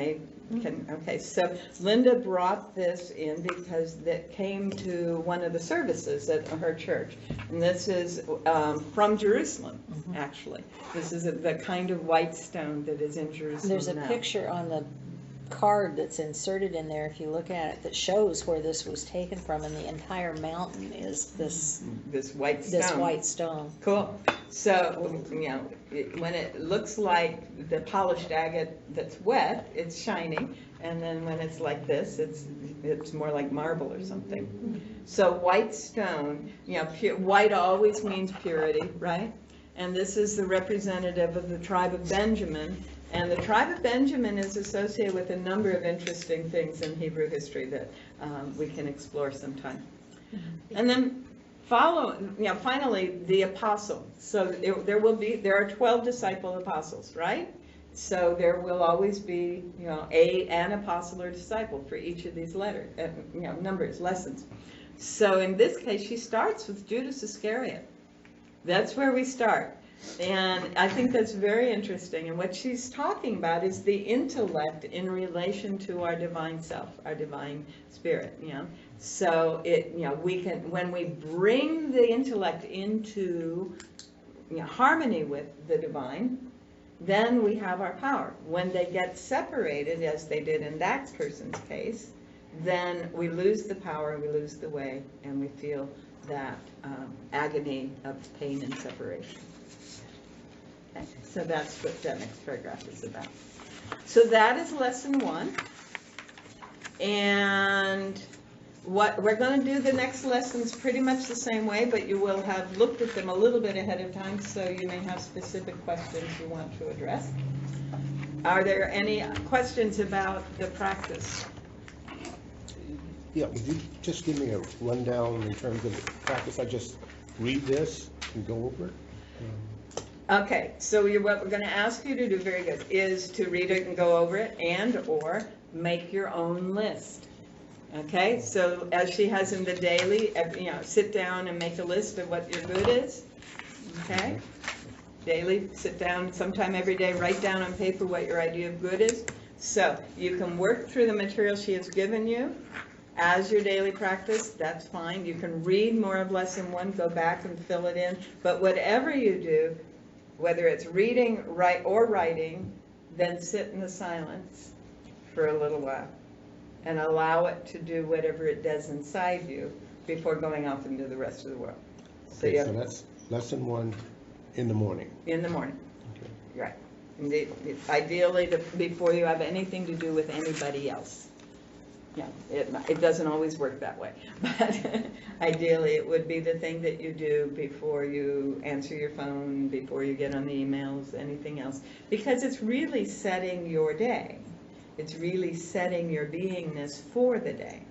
Okay, so Linda brought this in because that came to one of the services at her church. And this is from Jerusalem, actually. This is the kind of white stone that is in Jerusalem There's a now. picture on the card that's inserted in there, if you look at it, that shows where this was taken from, and the entire mountain is this white stone. this white stone. Cool. So, you know, when it looks like the polished agate that's wet, it's shining, and then when it's like this, it's more like marble or something. So white stone, you know, white always means purity, right? And this is the representative of the tribe of Benjamin. And the tribe of Benjamin is associated with a number of interesting things in Hebrew history that we can explore sometime. And then finally, the apostle. So there are 12 disciple apostles, right? So there will always be, you know, an apostle or disciple for each of these letters, numbers, lessons. So in this case, she starts with Judas Iscariot. That's where we start. And I think that's very interesting. And what she's talking about is the intellect in relation to our divine self, our divine spirit, you know. So we can, when we bring the intellect into harmony with the divine, then we have our power. When they get separated, as they did in that person's case, then we lose the power, we lose the way, and we feel that agony of pain and separation. Okay, so that's what that next paragraph is about. So that is lesson 1. And what we're going to do the next lessons pretty much the same way, but you will have looked at them a little bit ahead of time, so you may have specific questions you want to address. Are there any questions about the practice? Yeah, would you just give me a rundown in terms of the practice? I just read this and go over it? Okay, so what we're going to ask you to do, very good, is to read it and go over it, and or make your own list. Okay, so as she has in the daily, sit down and make a list of what your good is. Okay, daily, sit down sometime every day, write down on paper what your idea of good is. So you can work through the material she has given you as your daily practice, that's fine. You can read more of lesson 1, go back and fill it in. But whatever you do, whether it's reading, writing, then sit in the silence for a little while and allow it to do whatever it does inside you before going off into the rest of the world. So, Okay, so that's lesson 1 in the morning. in the morning, Okay. right. And ideally, before you have anything to do with anybody else. Yeah, it doesn't always work that way, but ideally it would be the thing that you do before you answer your phone, before you get on the emails, anything else, because it's really setting your day. It's really setting your beingness for the day,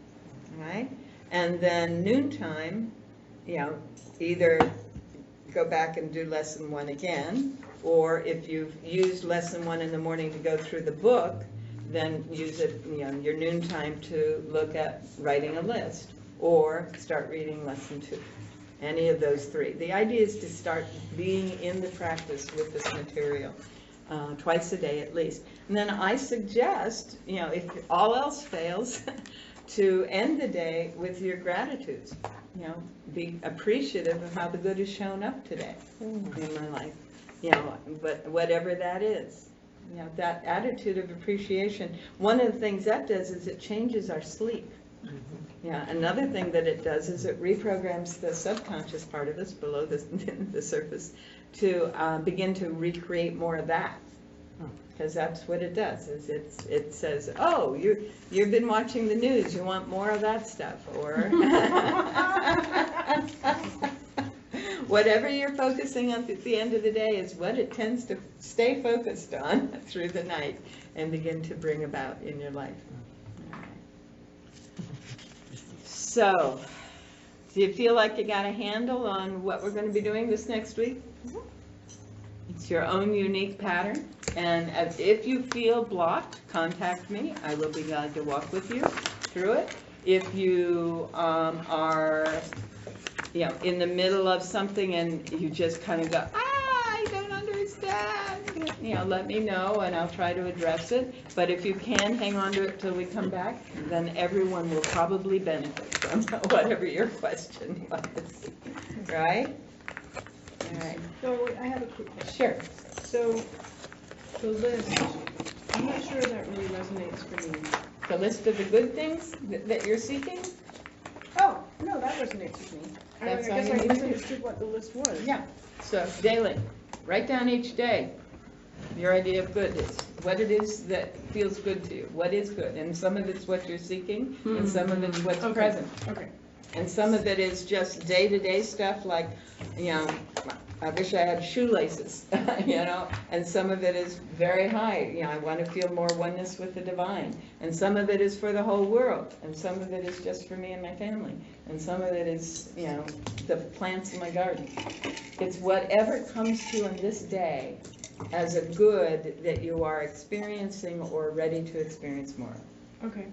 right? And then noontime, either go back and do lesson 1 again, or if you've used lesson 1 in the morning to go through the book, then use it, your noontime to look at writing a list or start reading lesson 2. Any of those 3. The idea is to start being in the practice with this material twice a day at least. And then I suggest, if all else fails, to end the day with your gratitudes. Be appreciative of how the good has shown up today in my life. But whatever that is. That attitude of appreciation, one of the things that does is it changes our sleep. Another thing that it does is it reprograms the subconscious part of us below the surface to begin to recreate more of that. Because that's what it does, is it says, oh, you've been watching the news, you want more of that stuff, or whatever you're focusing on at the end of the day is what it tends to stay focused on through the night and begin to bring about in your life. So, do you feel like you got a handle on what we're going to be doing this next week? It's your own unique pattern, and if you feel blocked, contact me. I will be glad to walk with you through it. If you are in the middle of something and you just kind of go, I don't understand, let me know and I'll try to address it. But if you can hang on to it till we come back, then everyone will probably benefit from whatever your question was, right? All right. So I have a quick question. Sure. So the list, I'm not sure that really resonates for me. The list of the good things that you're seeking? Oh, no, that resonates with me. I That's guess all I you need to- misunderstood what the list was. Yeah. So daily, write down each day your idea of good is, what it is that feels good to you, what is good, and some of it's what you're seeking, and some of it's what's present. Okay. And some of it is just day-to-day stuff like, I wish I had shoelaces, and some of it is very high, I want to feel more oneness with the divine. And some of it is for the whole world, and some of it is just for me and my family. And some of it is, the plants in my garden. It's whatever comes to you in this day as a good that you are experiencing or ready to experience more of. Okay.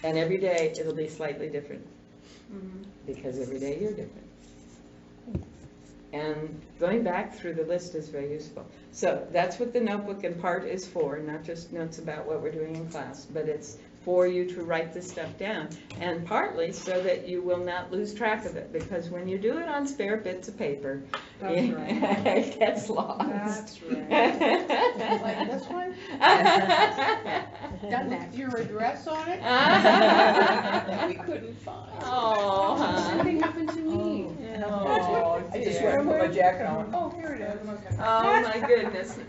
And every day it'll be slightly different. Because every day you're different. And going back through the list is very useful. So that's what the notebook in part is for, not just notes about what we're doing in class, but it's for you to write this stuff down, and partly so that you will not lose track of it, because when you do it on spare bits of paper, That's right. it gets lost. That's right. Like this one? Done that. Your address on it? That we couldn't find. Oh, Something happened to me. Oh, I just dear. went and put my jacket on. Oh, here it is. Oh my goodness.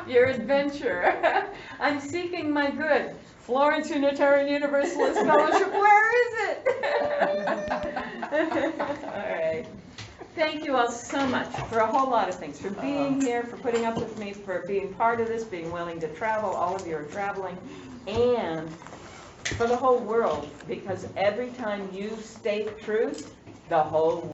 Your adventure. I'm seeking my good. Florence Unitarian Universalist Fellowship, where is it? All right. Thank you all so much for a whole lot of things, for being here, for putting up with me, for being part of this, being willing to travel. All of you are traveling. And for the whole world, because every time you state truth, the whole